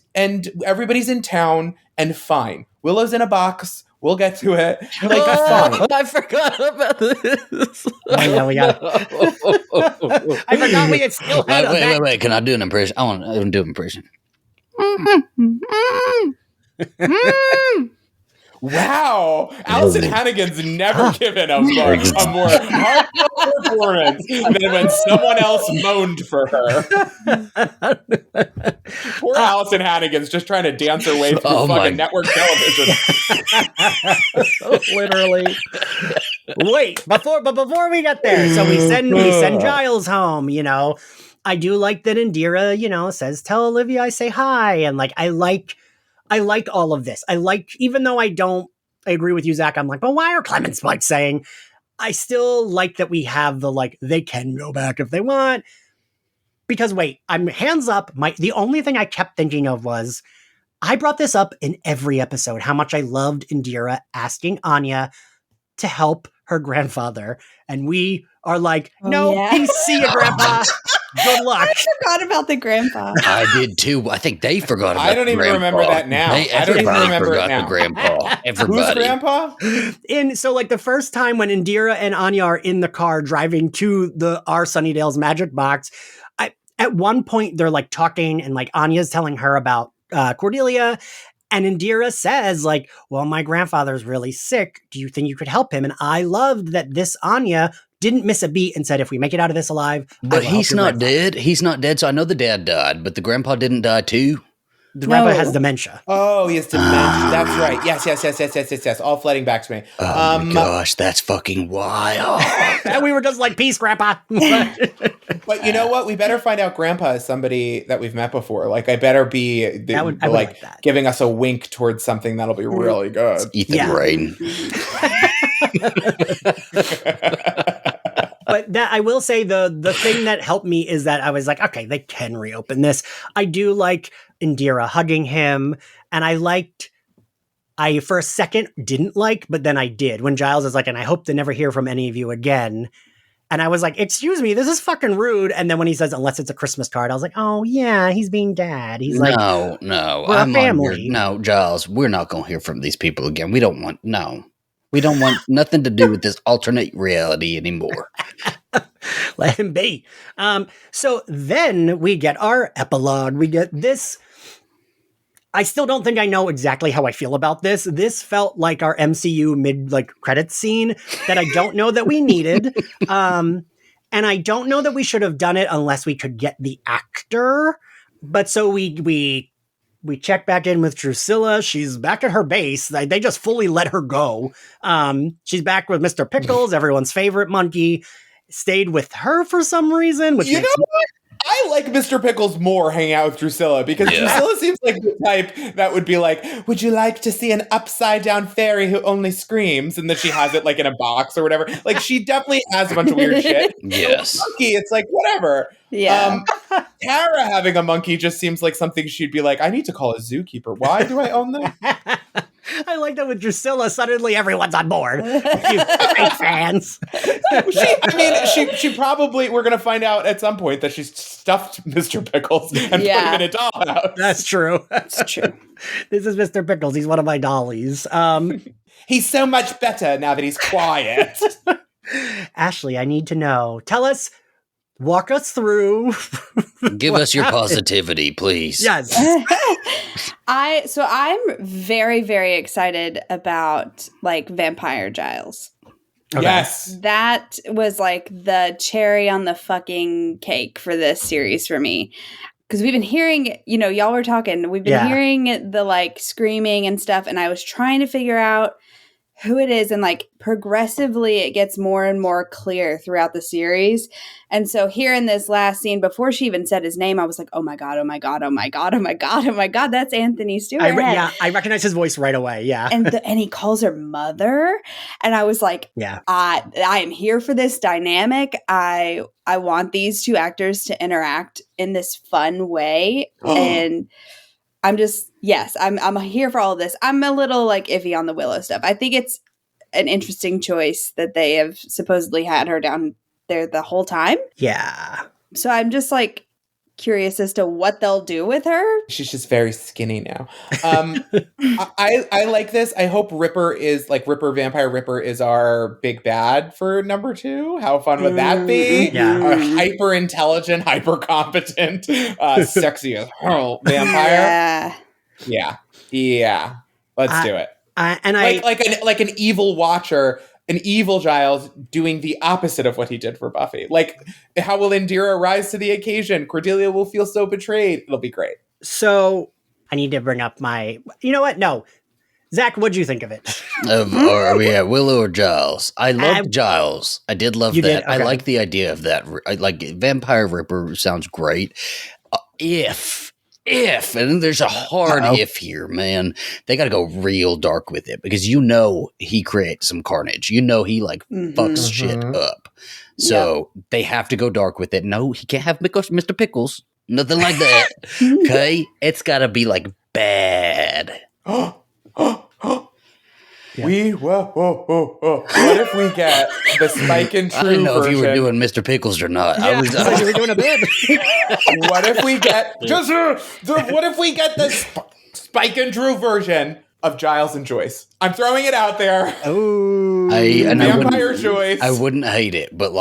everybody's in town, and fine. Willow's in a box. We'll get to it. Like, fine. I forgot about this. I know, we got it. I forgot we had still had wait. Can I do an impression? I want to do an impression. Wow. Allison Hannigan's never given a more heartfelt performance than when someone else moaned for her. Poor Allison Hannigan's just trying to dance her way through fucking network television. Literally. Wait, before we get there, so we send Giles home, you know. I do like that Indira, you know, says, tell Olivia I say hi. And like, I like all of this. Even though I agree with you, Zach, I'm like, but why are Clem and Spike saying? I still like that we have the, like, they can go back if they want. Because wait, I'm hands up. The only thing I kept thinking of was, I brought this up in every episode, how much I loved Indira asking Anya to help her grandfather. And we are like, see you, Grandpa. Good luck. I forgot about the grandpa. I did too. I think they forgot about I don't even remember that now. I don't even remember it now. The grandpa. Everybody. Who's grandpa? And so like the first time when Indira and Anya are in the car driving to our Sunnydale's magic box, at one point they're like talking and like Anya's telling her about Cordelia. And Indira says, like, well, my grandfather's really sick. Do you think you could help him? And I loved that this Anya didn't miss a beat and said, if we make it out of this alive, but he's not dead. He's not dead. So I know the dad died, but the grandpa didn't die too. The grandpa has dementia. Oh, he has dementia. That's right. Yes. All flooding back to me. Oh my gosh, that's fucking wild. And we were just like, peace, Grandpa. But you know what? We better find out Grandpa is somebody that we've met before. Like, I better be giving us a wink towards something that'll be really good. Ethan Rain. But that I will say the thing that helped me is that I was like, okay, they can reopen this. I do like Indira hugging him, and I for a second didn't like, but then I did when Giles is like, and I hope to never hear from any of you again. And I was like, excuse me, this is fucking rude. And then when he says, unless it's a Christmas card, I was like, oh yeah, he's being dad. He's like, no, we're a family. No, Giles, we're not going to hear from these people again. We don't want nothing to do with this alternate reality anymore. Let him be. So then we get our epilogue. We get this. I still don't think I know exactly how I feel about this. This felt like our MCU credits scene that I don't know that we needed. And I don't know that we should have done it unless we could get the actor. But so we check back in with Drusilla. She's back at her base. They just fully let her go. She's back with Mr. Pickles, everyone's favorite monkey. Stayed with her for some reason. Which you know what? I like Mr. Pickles more hanging out with Drusilla because Drusilla seems like the type that would be like, would you like to see an upside down fairy who only screams? And then she has it like in a box or whatever. Like she definitely has a bunch of weird shit. Yes. Monkey, it's like, whatever. Yeah. Tara having a monkey just seems like something she'd be like, I need to call a zookeeper. Why do I own them? I like that with Drusilla, suddenly everyone's on board. You fake fans. She probably, we're going to find out at some point that she's stuffed Mr. Pickles and put him in a dollhouse. That's true. That's true. This is Mr. Pickles. He's one of my dollies. He's so much better now that he's quiet. Ashley, I need to know. Walk us through. Give us your positivity, please. Yes. I'm very, very excited about Vampire Giles. Okay. Yes. That was the cherry on the fucking cake for this series for me. Because we've been hearing, y'all were talking, we've been hearing the screaming and stuff, and I was trying to figure out who it is, and progressively it gets more and more clear throughout the series. And so here in this last scene, before she even said his name, I was like, oh my God, oh my God, oh my God, oh my God, oh my God, that's Anthony Stewart. I recognize his voice right away. Yeah. And he calls her mother. And I was like, I am here for this dynamic. I want these two actors to interact in this fun way. And I'm just, I'm here for all of this. I'm a little iffy on the Willow stuff. I think it's an interesting choice that they have supposedly had her down there the whole time. Yeah. So I'm just curious as to what they'll do with her. She's just very skinny now. I like this. I hope Ripper is Vampire Ripper is our big bad for number 2. How fun would that be? Yeah. Our hyper intelligent, hyper competent, sexy as hell vampire. Yeah. Let's do it. Like an evil Watcher, an evil Giles doing the opposite of what he did for Buffy. How will Indira rise to the occasion? Cordelia will feel so betrayed. It'll be great. So I need to bring up you know what? No. Zach, what'd you think of it? Willow or Giles? I loved Giles. I did love that. Did? Okay. I like the idea of that. Vampire Ripper sounds great. If, and there's a hard if here, man. They got to go real dark with it because he creates some carnage. He fucks shit up. So they have to go dark with it. No, he can't have Mr. Pickles. Nothing like that. Okay? It's got to be bad. What if we get the Spike and True I didn't know version? if you were doing Mr. Pickles or not. Yeah, you were doing a bit. What if we get the Spike and Drew version of Giles and Joyce? I'm throwing it out there. Oh, Vampire Joyce. I wouldn't hate it, but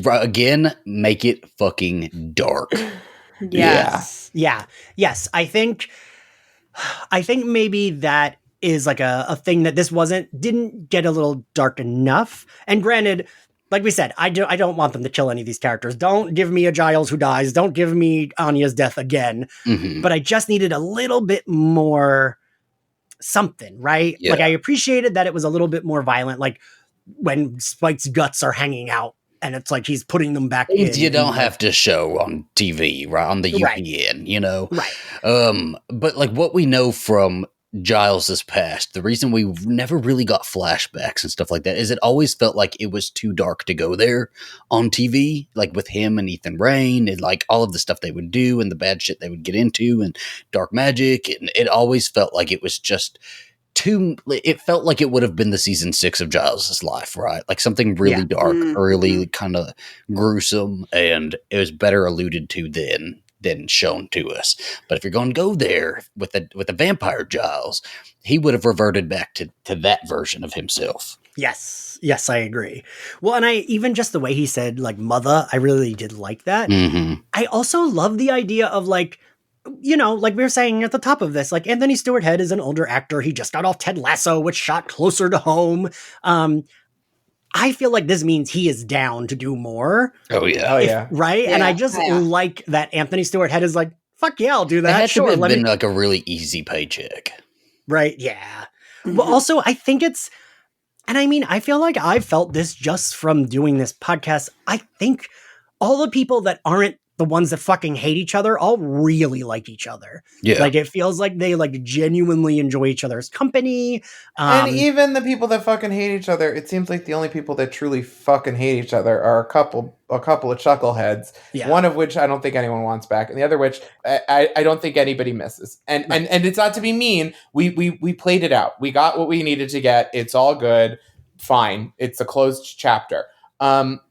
again, make it fucking dark. Yes. Yeah. Yes. I think maybe that is a thing that this didn't get a little dark enough. And granted, like we said, I don't want them to kill any of these characters. Don't give me a Giles who dies. Don't give me Anya's death again. Mm-hmm. But I just needed a little bit more something, right? Yeah. I appreciated that it was a little bit more violent, when Spike's guts are hanging out and it's he's putting them back in. You don't have to show on TV, right? On the UPN, Right. But what we know from Giles's past, the reason we never really got flashbacks and stuff like that is it always felt like it was too dark to go there on TV, like with him and Ethan Rayne and like all of the stuff they would do and the bad shit they would get into and dark magic. And it always felt like it was just it felt like it would have been the season 6 of Giles's life, right? Like something really dark, early, kind of gruesome, and it was better alluded to than shown to us. But if you're going to go there with the vampire Giles, he would have reverted back to that version of himself. Yes, I agree. Well, and I even just the way he said like mother, I really did like that. Mm-hmm. I also love the idea of like, you know, like we were saying at the top of this, like Anthony Stewart Head is an older actor. He just got off Ted Lasso, which shot closer to home. I feel like this means he is down to do more. Oh yeah. Right? Yeah, and I just like that Anthony Stewart Head is like, fuck yeah, I'll do that. It had sure. to have been like a really easy paycheck. Right, yeah. Well, also, I think it's, and I mean, I feel like I've felt this just from doing this podcast. I think all the people that aren't the ones that fucking hate each other all really like each other. Yeah. Like it feels like they like genuinely enjoy each other's company. And even the people that fucking hate each other, it seems like the only people that truly fucking hate each other are a couple of chuckleheads. Yeah. One of which I don't think anyone wants back, and the other which I don't think anybody misses. And it's not to be mean. We played it out. We got what we needed to get. It's all good. Fine. It's a closed chapter. And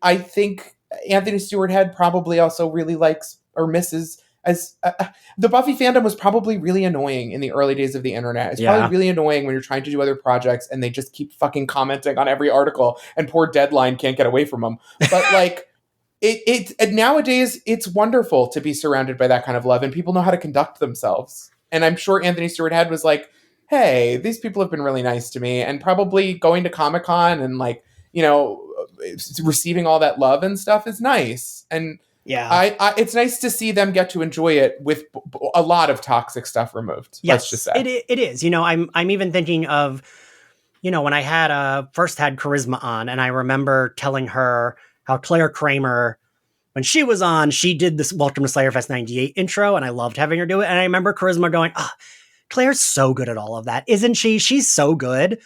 I think Anthony Stewart Head probably also really likes or misses as the Buffy fandom was probably really annoying in the early days of the internet. It's probably really annoying when you're trying to do other projects and they just keep fucking commenting on every article and poor Deadline can't get away from them. But like it nowadays it's wonderful to be surrounded by that kind of love and people know how to conduct themselves. And I'm sure Anthony Stewart Head was like, hey, these people have been really nice to me, and probably going to Comic-Con and like, you know, receiving all that love and stuff is nice. And I it's nice to see them get to enjoy it with a lot of toxic stuff removed. Yes, let's just say it is. You know, I'm even thinking of, you know, when I had first had Charisma on, and I remember telling her how Claire Kramer, when she was on, she did this Welcome to Slayerfest 98 intro, and I loved having her do it. And I remember Charisma going, Claire's so good at all of that, isn't she? She's so good.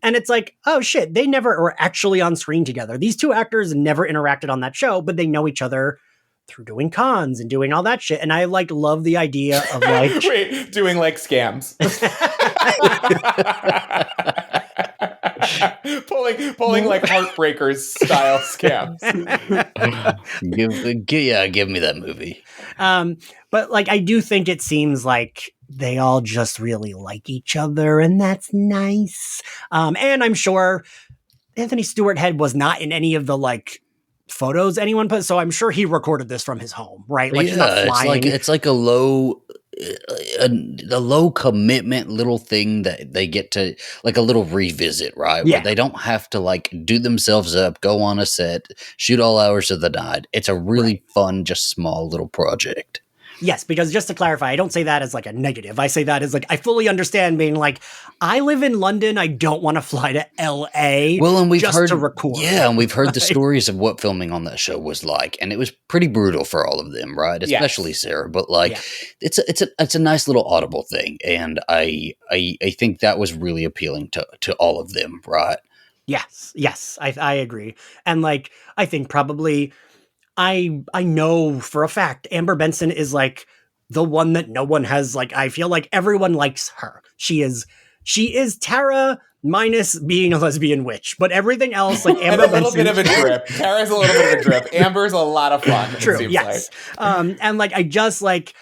And it's like, oh shit, they never were actually on screen together. These two actors never interacted on that show, but they know each other through doing cons and doing all that shit. And I like love the idea of like doing like scams. pulling like Heartbreakers style scams. Give me that movie. But like I do think it seems like they all just really like each other, and that's nice. And I'm sure Anthony Stewart Head was not in any of the like photos anyone put, so I'm sure he recorded this from his home, right? Like he's not flying. It's like a low commitment little thing that they get to, like a little revisit, right? Yeah. Where they don't have to like do themselves up, go on a set, shoot all hours of the night. It's a really fun, just small little project. Yes, because just to clarify, I don't say that as like a negative. I say that as like, I fully understand being like, I live in London. I don't want to fly to LA and we've just heard, to record. Yeah, and we've heard the stories of what filming on that show was like. And it was pretty brutal for all of them, right? Especially Sarah. But like, it's a nice little audible thing. And I think that was really appealing to all of them, right? Yes, I agree. And like, I think probably... I know for a fact Amber Benson is like the one that no one has, like, I feel like everyone likes her. She is Tara minus being a lesbian witch, but everything else, like Amber and a little bit of a drip. Tara's a little bit of a drip. Amber's a lot of fun. True. Yes. Like. And like, I just like,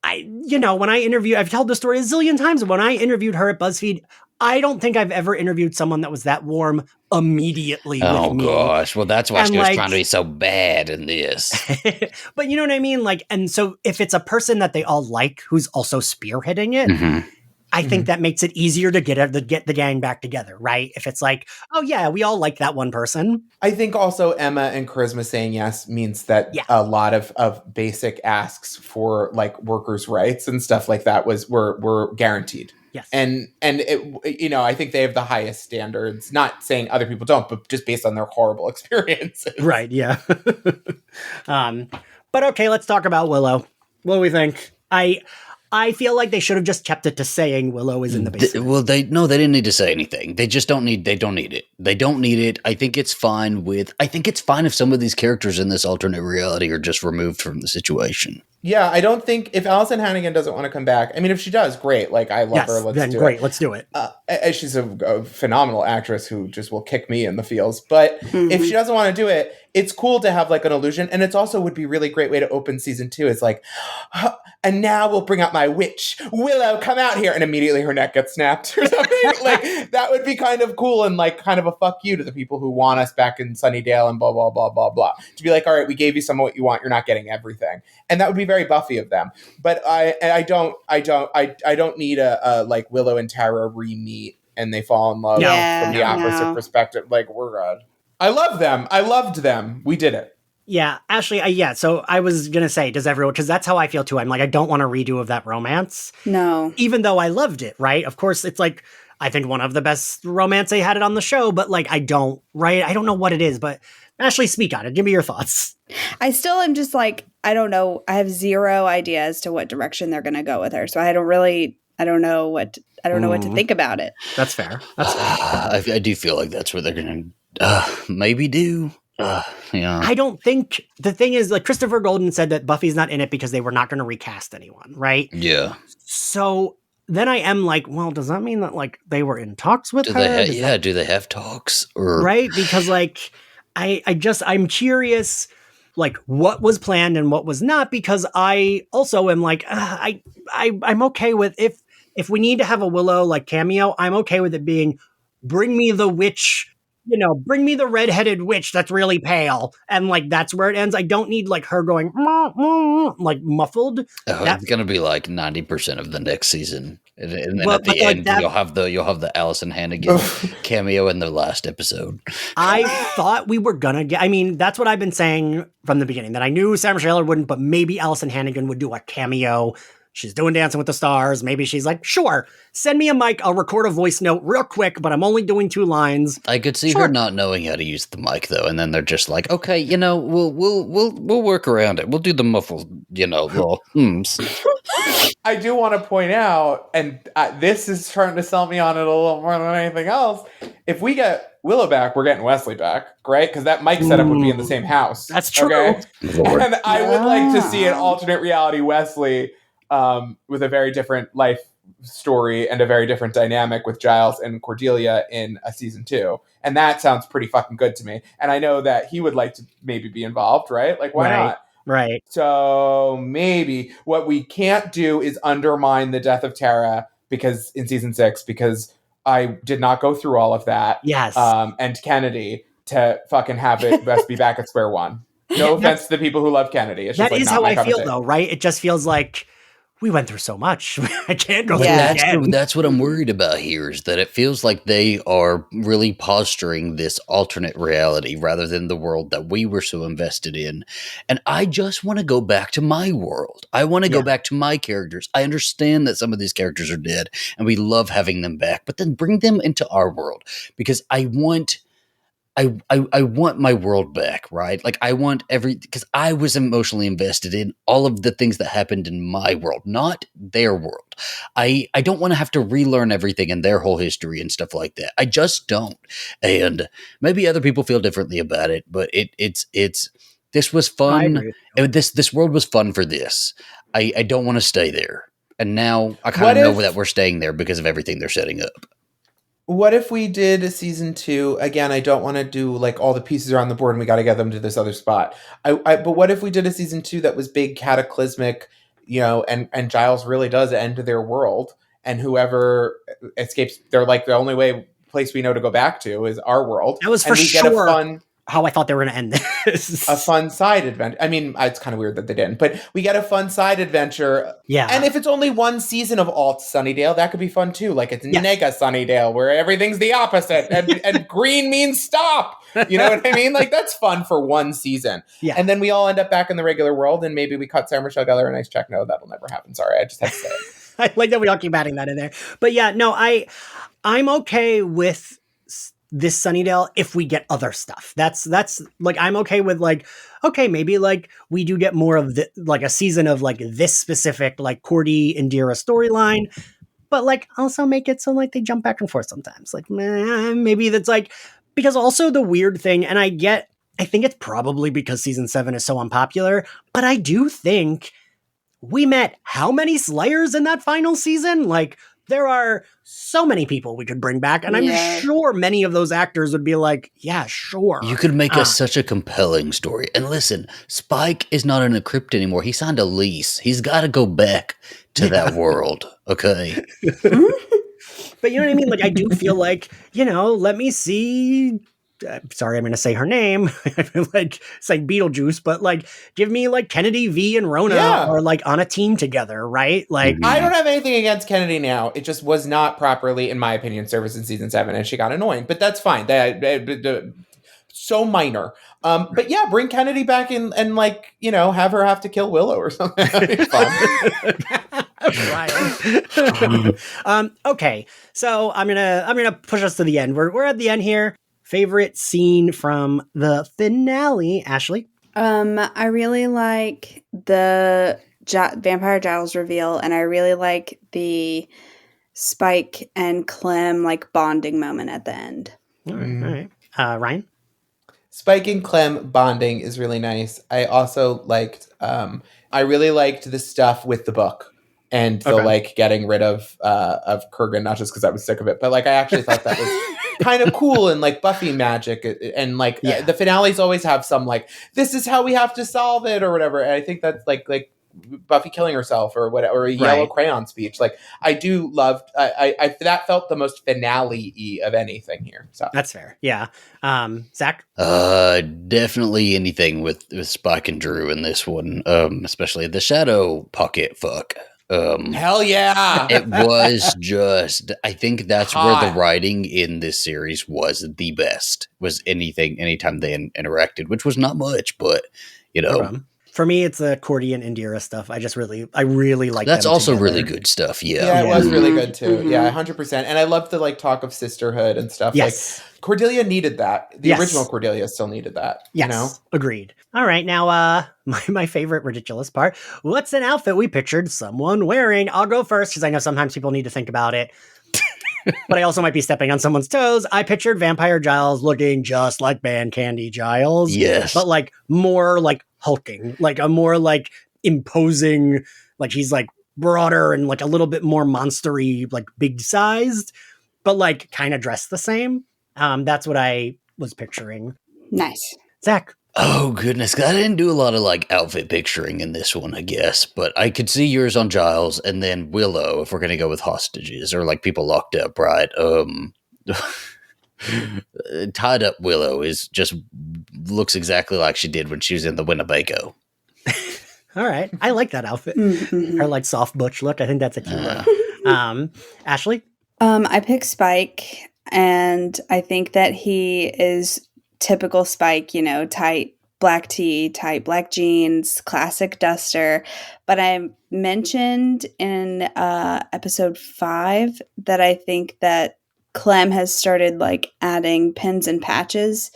when I interview, I've told the story a zillion times. When I interviewed her at BuzzFeed, I don't think I've ever interviewed someone that was that warm immediately with me. Oh gosh. Well, that's why she was trying to be so bad in this. But you know what I mean? Like, and so if it's a person that they all like, who's also spearheading it, I think that makes it easier to get the gang back together, right? If it's like, oh yeah, we all like that one person. I think also Emma and Charisma saying yes means that a lot of basic asks for like workers' rights and stuff like that were guaranteed. Yes. And it, I think they have the highest standards, not saying other people don't, but just based on their horrible experiences. Right. Yeah. But okay, let's talk about Willow. What do we think? I I feel like they should have just kept it to saying Willow is in the basement. They didn't need to say anything. They don't need it. They don't need it. I think it's fine if some of these characters in this alternate reality are just removed from the situation. Yeah, I don't think if Allison Hannigan doesn't want to come back, I mean, if she does, great. Like, I love her. Let's do it. Let's do it. She's a phenomenal actress who just will kick me in the feels. But if she doesn't want to do it, it's cool to have like an illusion. And it's also would be a really great way to open season 2. It's like, and now we'll bring out my witch. Willow, come out here. And immediately her neck gets snapped or something. Like, that would be kind of cool and like kind of a fuck you to the people who want us back in Sunnydale and blah, blah, blah, blah, blah. To be like, all right, we gave you some of what you want. You're not getting everything. And that would be very Buffy of them. But I don't need a like Willow and Tara re-meet and they fall in love from the opposite perspective. Like, we're good. I love them. I loved them. We did it. Yeah, Ashley, so I was going to say, does everyone, because that's how I feel too. I'm like, I don't want a redo of that romance. No. Even though I loved it, right? Of course, it's like, I think one of the best romance they had it on the show, but like, I don't know what it is, but Ashley, speak on it. Give me your thoughts. I still am just like, I don't know. I have zero idea as to what direction they're going to go with her. So I don't know what to think about it. That's fair. I do feel like that's what they're going to maybe do. Yeah. I don't think the thing is, like, Christopher Golden said that Buffy's not in it because they were not going to recast anyone, right? Yeah. So then I am like, well, does that mean that like they were in talks with her? Do they have talks or right? Because like I'm curious, like what was planned and what was not. Because I also am like, I'm okay with if we need to have a Willow like cameo, I'm okay with it being bring me the witch. Bring me the redheaded witch that's really pale. And like, that's where it ends. I don't need like her going like muffled. It's going to be like 90% of the next season. And then at the end, you'll have the Allison Hannigan cameo in the last episode. I thought we were going to get, I mean, that's what I've been saying from the beginning, that I knew Sarah Michelle Gellar wouldn't, but maybe Allison Hannigan would do a cameo. She's doing Dancing with the Stars. Maybe she's like, sure, send me a mic. I'll record a voice note real quick, but I'm only doing 2 lines. I could see her not knowing how to use the mic though, and then they're just like, okay, we'll work around it. We'll do the muffled, little hms. I do want to point out, and this is starting to sell me on it a little more than anything else. If we get Willow back, we're getting Wesley back, right? Because that mic setup would be in the same house. That's true. Okay? And I would like to see an alternate reality Wesley with a very different life story and a very different dynamic with Giles and Cordelia in a season 2. And that sounds pretty fucking good to me. And I know that he would like to maybe be involved, right? Like, why not? Right. So maybe what we can't do is undermine the death of Tara because in season 6, because I did not go through all of that. Yes. And Kennedy to fucking have it best be back at square one. No offense to the people who love Kennedy. It's just that like is how I feel though, right? It just feels like we went through so much. I can't go through it again. That's what I'm worried about here, is that it feels like they are really posturing this alternate reality rather than the world that we were so invested in. And I just want to go back to my world. I want to go back to my characters. I understand that some of these characters are dead and we love having them back, but then bring them into our world, because I want my world back, right? Like I want because I was emotionally invested in all of the things that happened in my world, not their world. I don't want to have to relearn everything in their whole history and stuff like that. I just don't. And maybe other people feel differently about it, but this was fun. This world was fun for this. I don't want to stay there. And now I kind of know that we're staying there because of everything they're setting up. What if we did a season 2? Again, I don't want to do like all the pieces are on the board and we got to get them to this other spot. But what if we did a season 2 that was big, cataclysmic, and Giles really does end their world, and whoever escapes, they're like the only place we know to go back to is our world. That was for sure how I thought they were going to end this. A fun side adventure. I mean, it's kind of weird that they didn't, but we get a fun side adventure. Yeah. And if it's only one season of Alt Sunnydale, that could be fun too. Like it's Nega Sunnydale, where everything's the opposite and green means stop. You know what I mean? Like that's fun for one season. Yeah. And then we all end up back in the regular world, and maybe we cut Sarah Michelle Gellar a nice check. No, that'll never happen. Sorry, I just had to say it. I like that we all keep adding that in there. But yeah, no, I'm okay with this Sunnydale if we get other stuff. That's like, I'm okay with like, okay, maybe like we do get more of the, like a season of like this specific like Cordy and Dira storyline, but like also make it so like they jump back and forth sometimes. Like maybe that's like, because also the weird thing, and I think it's probably because season 7 is so unpopular, but I do think we met how many Slayers in that final season? Like, there are so many people we could bring back, and I'm sure many of those actors would be like, yeah, sure. You could make us such a compelling story. And listen, Spike is not in a crypt anymore. He signed a lease. He's got to go back to that world, okay? But you know what I mean? Like, I do feel like, let me see... sorry, I'm going to say her name. I feel like saying Beetlejuice, but like, give me like Kennedy V and Rona or like on a team together, right? Like, I don't have anything against Kennedy now. It just was not properly, in my opinion, serviced in season 7, and she got annoying. But that's fine. So minor. But yeah, bring Kennedy back in and like, have her have to kill Willow or something. That'd be fun. Okay, so I'm gonna push us to the end. We're at the end here. Favorite scene from the finale, Ashley? I really like the Vampire Giles reveal, and I really like the Spike and Clem like bonding moment at the end. All right. Ryan? Spike and Clem bonding is really nice. I also liked, I really liked the stuff with the book and the like getting rid of Kurgan, not just because I was sick of it, but like I actually thought that was kind of cool and like Buffy magic, and like the finales always have some like, this is how we have to solve it or whatever. And I think that's like Buffy killing herself or whatever, or a yellow crayon speech. Like I do love, I that felt the most finale-y of anything here. So that's fair. Yeah. Zach? Definitely anything with Spike and Dru in this one. Especially the shadow pocket fuck. Hell yeah. It was just, I think that's where the writing in this series was the best, was anytime they interacted, which was not much, but for me, it's the Cordy and Indira stuff. I really like that's them also together. really good stuff. Yeah, it was really good too. Mm-hmm. Yeah, 100%. And I love the like talk of sisterhood and stuff. Yes. Like Cordelia needed that. The original Cordelia still needed that. Yes. Agreed. All right, now my favorite ridiculous part. What's an outfit we pictured someone wearing? I'll go first because I know sometimes people need to think about it. But I also might be stepping on someone's toes. I pictured Vampire Giles looking just like Band Candy Giles. Yes. But like more like hulking, like a more like imposing, like he's like broader and like a little bit more monstery, like big sized, but like kind of dressed the same. That's what I was picturing. Nice. Zach. Oh, goodness. I didn't do a lot of, like, outfit picturing in this one, I guess. But I could see yours on Giles, and then Willow, if we're going to go with hostages, or, like, people locked up, right? Tied up Willow looks exactly like she did when she was in the Winnebago. All right. I like that outfit. Her, like, soft butch look. I think that's a cute look. Ashley? I picked Spike, and I think that he is typical Spike, tight black tee, tight black jeans, classic duster. But I mentioned in episode 5 that I think that Clem has started like adding pins and patches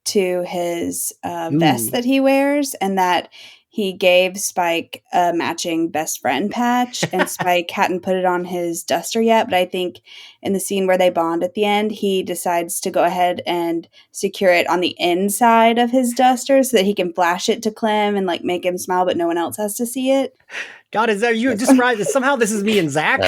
to his vest that he wears, and that he gave Spike a matching best friend patch, and Spike hadn't put it on his duster yet. But I think in the scene where they bond at the end, he decides to go ahead and secure it on the inside of his duster so that he can flash it to Clem and like make him smile, but no one else has to see it. God, is that you just right? Somehow this is me and Zach.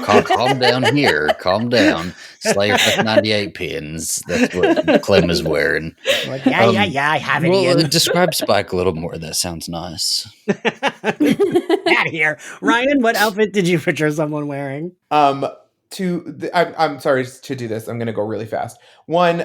Calm down here. Calm down. Slayerfest 98 pins. That's what Clem is wearing. Like, yeah, I have it. Describe Spike a little more. That sounds nice. Out of here. Ryan, what outfit did you picture someone wearing? I'm sorry to do this. I'm going to go really fast. One,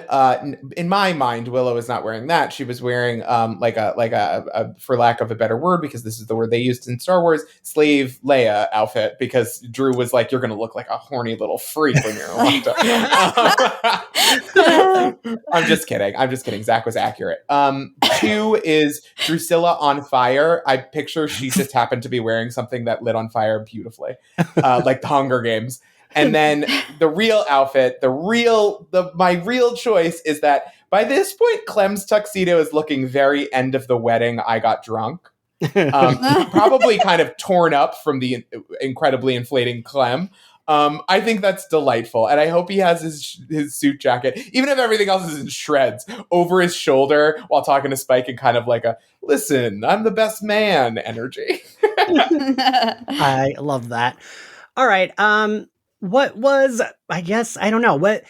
in my mind, Willow is not wearing that. She was wearing like a for lack of a better word, because this is the word they used in Star Wars, slave Leia outfit, because Dru was like, you're going to look like a horny little freak when you're locked up. I'm just kidding. Zach was accurate. 2 is Drusilla on fire. I picture she just happened to be wearing something that lit on fire beautifully, like the Hunger Games. And then the real outfit, my real choice is that by this point, Clem's tuxedo is looking very end of the wedding. I got drunk. Probably kind of torn up from the incredibly inflating Clem. I think that's delightful. And I hope he has his suit jacket, even if everything else is in shreds, over his shoulder while talking to Spike in kind of like a, listen, I'm the best man energy. I love that. All right. What was, I guess, I don't know, what,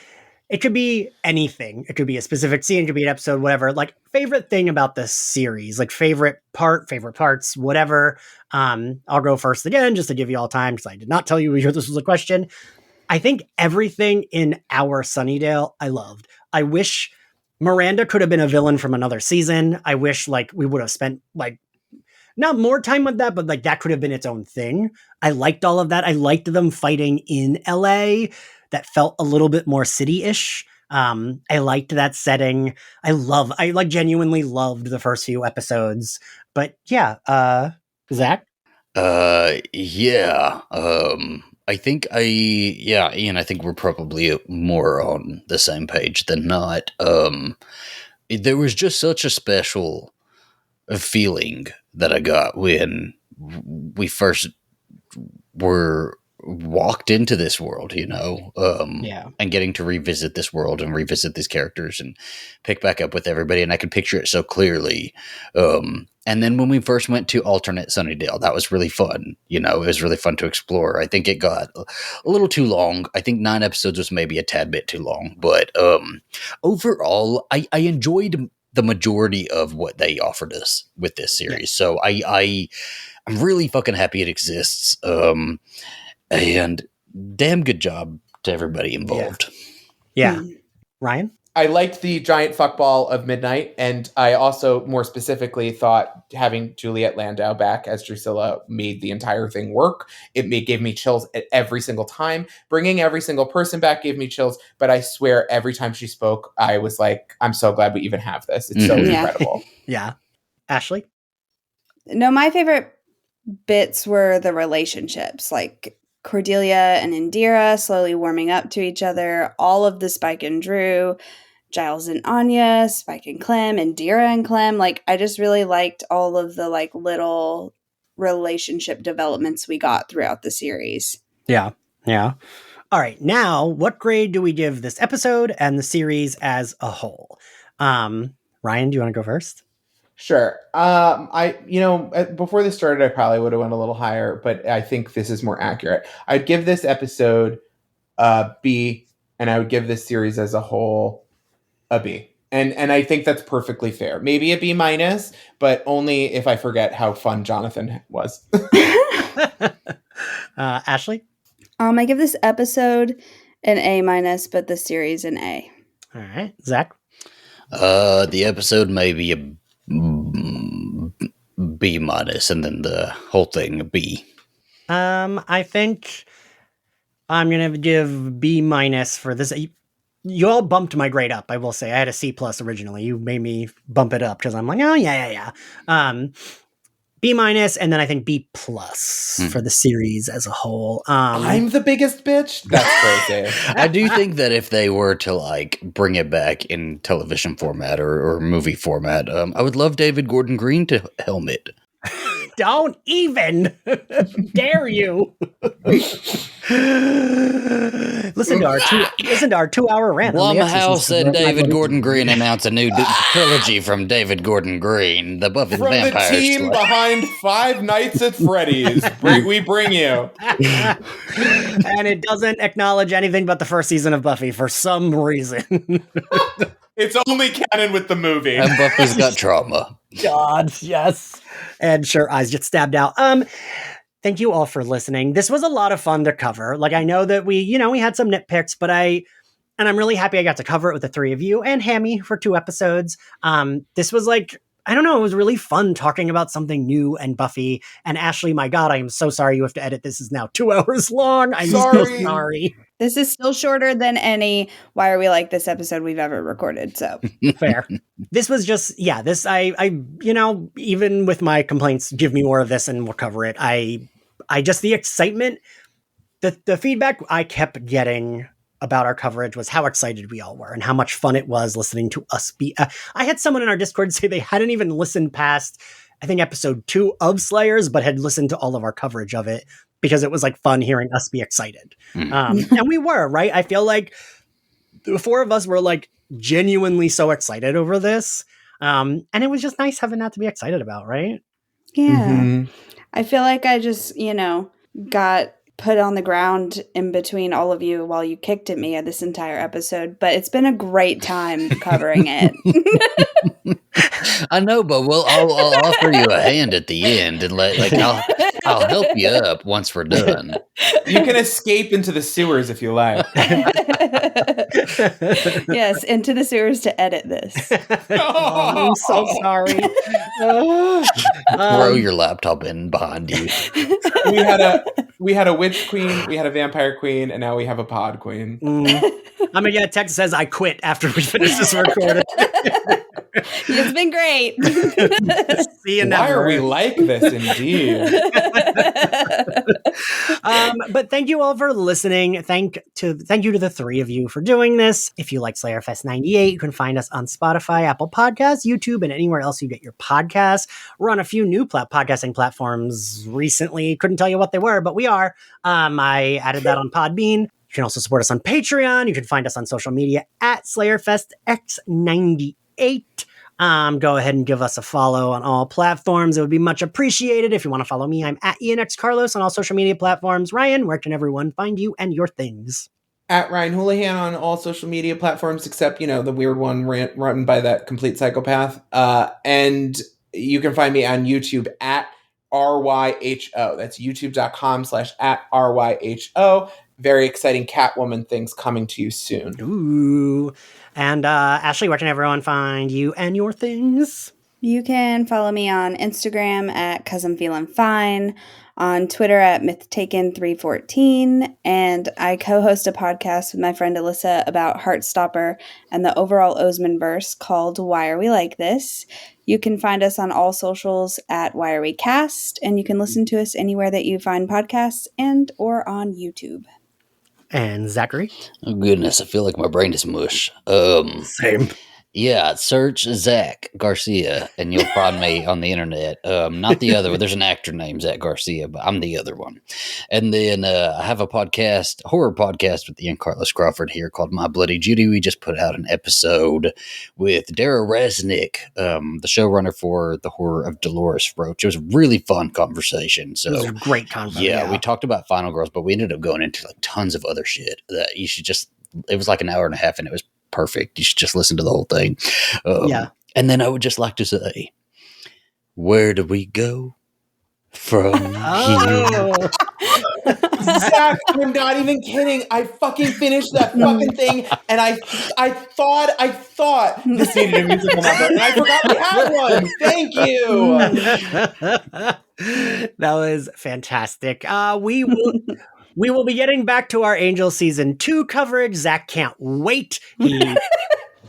it could be anything. It could be a specific scene, it could be an episode, whatever. Like, favorite thing about this series, like favorite parts, whatever. I'll go first again, just to give you all time, because I did not tell you this was a question. I think everything in Our Sunnydale, I loved. I wish Miranda could have been a villain from another season. I wish, like, we would have spent, like, not more time with that, but like that could have been its own thing. I liked all of that. I liked them fighting in LA. That felt a little bit more city-ish. I liked that setting. I like genuinely loved the first few episodes. But yeah, Zach? Yeah. Ian, I think we're probably more on the same page than not. There was just such a special feeling that I got when we first were walked into this world, and getting to revisit this world and revisit these characters and pick back up with everybody. And I could picture it so clearly. And then when we first went to alternate Sunnydale, that was really fun. It was really fun to explore. I think it got a little too long. I think 9 episodes was maybe a tad bit too long, but overall, I enjoyed the majority of what they offered us with this series. Yeah. So I'm really fucking happy it exists. And damn good job to everybody involved. Yeah. Ryan? I liked the giant fuckball of Midnight, and I also more specifically thought having Juliet Landau back as Drusilla made the entire thing work. It gave me chills at every single time. Bringing every single person back gave me chills, but I swear every time she spoke, I was like, I'm so glad we even have this. It's so incredible. Yeah. Ashley? No, my favorite bits were the relationships, like Cordelia and Indira slowly warming up to each other, all of the Spike and Dru, Giles and Anya, Spike and Clem, Indira and Clem. Like, I just really liked all of the like little relationship developments we got throughout the series. Yeah. Yeah. All right. Now, what grade do we give this episode and the series as a whole? Ryan, do you want to go first? Sure. Before this started, I probably would have went a little higher, but I think this is more accurate. I'd give this episode a B, and I would give this series as a whole a B. And I think that's perfectly fair. Maybe a B minus, but only if I forget how fun Jonathan was. Ashley? I give this episode an A minus, but the series an A. All right. Zach? The episode may be a B minus, and then the whole thing a B. I think I'm gonna give B minus for this. You all bumped my grade up, I will say. I had a C plus originally. You made me bump it up because I'm like, oh yeah. B minus, and then I think B plus for the series as a whole. I'm the biggest bitch? That's crazy. I do think that if they were to like bring it back in television format or movie format, I would love David Gordon Green to helm it. Don't even dare you. Listen to our 2-hour rant. Blumhouse and David Gordon Green announce a new trilogy from David Gordon Green, the Buffy the Vampire Slayer. From the team behind Five Nights at Freddy's, we bring you. And it doesn't acknowledge anything but the first season of Buffy for some reason. It's only canon with the movie. And Buffy's got trauma. God, yes. And sure, eyes get stabbed out. Thank you all for listening. This was a lot of fun to cover. Like, I know that we had some nitpicks, but I'm really happy I got to cover it with the three of you and Hammy for 2 episodes. This was like, I don't know, it was really fun talking about something new and Buffy. And Ashley, my God, I am so sorry you have to edit. This is now 2 hours long. I'm so sorry. This is still shorter than any Why Are We Like This episode we've ever recorded, so. Fair. This was just, I even with my complaints, give me more of this and we'll cover it. I just, the excitement The feedback I kept getting about our coverage was how excited we all were and how much fun it was listening to us be. I had someone in our Discord say they hadn't even listened past, I think, episode 2 of Slayers, but had listened to all of our coverage of it because it was like fun hearing us be excited. And we were, right? I feel like the 4 of us were like genuinely so excited over this. And it was just nice having that to be excited about, right? Yeah. I feel like I just, got put on the ground in between all of you while you kicked at me at this entire episode, but it's been a great time covering it. I know, but I'll offer you a hand at the end and I'll help you up once we're done. You can escape into the sewers if you like. Yes, into the sewers to edit this. I'm so sorry. Throw your laptop in behind you. We had a witch queen, we had a vampire queen, and now we have a pod queen. I'm gonna get a text that says I quit after we finish this recording. It's been great. See you Why never. are we like this, indeed? But thank you all for listening. Thank you to the 3 of you for doing this. If you like Slayerfest 98, you can find us on Spotify, Apple Podcasts, YouTube, and anywhere else you get your podcasts. We're on a few new podcasting platforms recently. Couldn't tell you what they were, but we are. I added that on Podbean. You can also support us on Patreon. You can find us on social media at SlayerFestX98. Go ahead and give us a follow on all platforms. It would be much appreciated. If you want to follow me, I'm at IanXCarlos on all social media platforms. Ryan, where can everyone find you and your things? At Ryan Houlihan on all social media platforms, except, the weird one run by that complete psychopath. And you can find me on YouTube at RYHO. That's youtube.com/@RYHO. Very exciting Catwoman things coming to you soon. Ooh. And Ashley, where can everyone find you and your things? You can follow me on Instagram at 'cause I'm feeling fine, on Twitter at mythtaken314, and I co-host a podcast with my friend Alyssa about Heartstopper and the overall Osmondverse called Why Are We Like This? You can find us on all socials at Why Are We Cast, and you can listen to us anywhere that you find podcasts and or on YouTube. And Zachary? Oh, goodness, I feel like my brain is mush. Same. Yeah, search Zach Garcia, and you'll find me on the internet. Not the other one. There's an actor named Zach Garcia, but I'm the other one. And then I have a horror podcast with Ian Carlos Crawford here called My Bloody Judy. We just put out an episode with Dara Resnick, the showrunner for The Horror of Dolores Roach. It was a really fun conversation. So It was a great convo. yeah, we talked about Final Girls, but we ended up going into like tons of other shit that you should just. It was like an hour and a half, and it was perfect. You should just listen to the whole thing. Yeah. And then I would just like to say, where do we go from here? Zach, I'm not even kidding. I fucking finished that fucking thing, and I thought this needed a musical number, and I forgot we had one. Thank you. That was fantastic. We will be getting back to our Angel Season 2 coverage. Zach can't wait.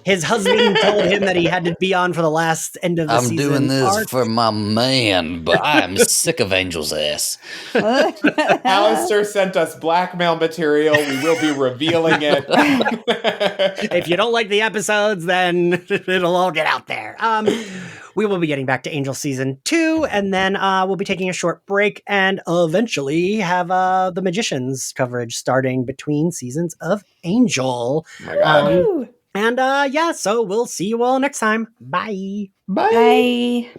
His husband told him that he had to be on for the last end of the season. I'm doing this for my man, but I'm sick of Angel's ass. Alistair sent us blackmail material. We will be revealing it. If you don't like the episodes, then it'll all get out there. We will be getting back to Angel Season 2, and then we'll be taking a short break and eventually have the Magicians coverage starting between seasons of Angel. Oh my God. And so we'll see you all next time. Bye. Bye. Bye.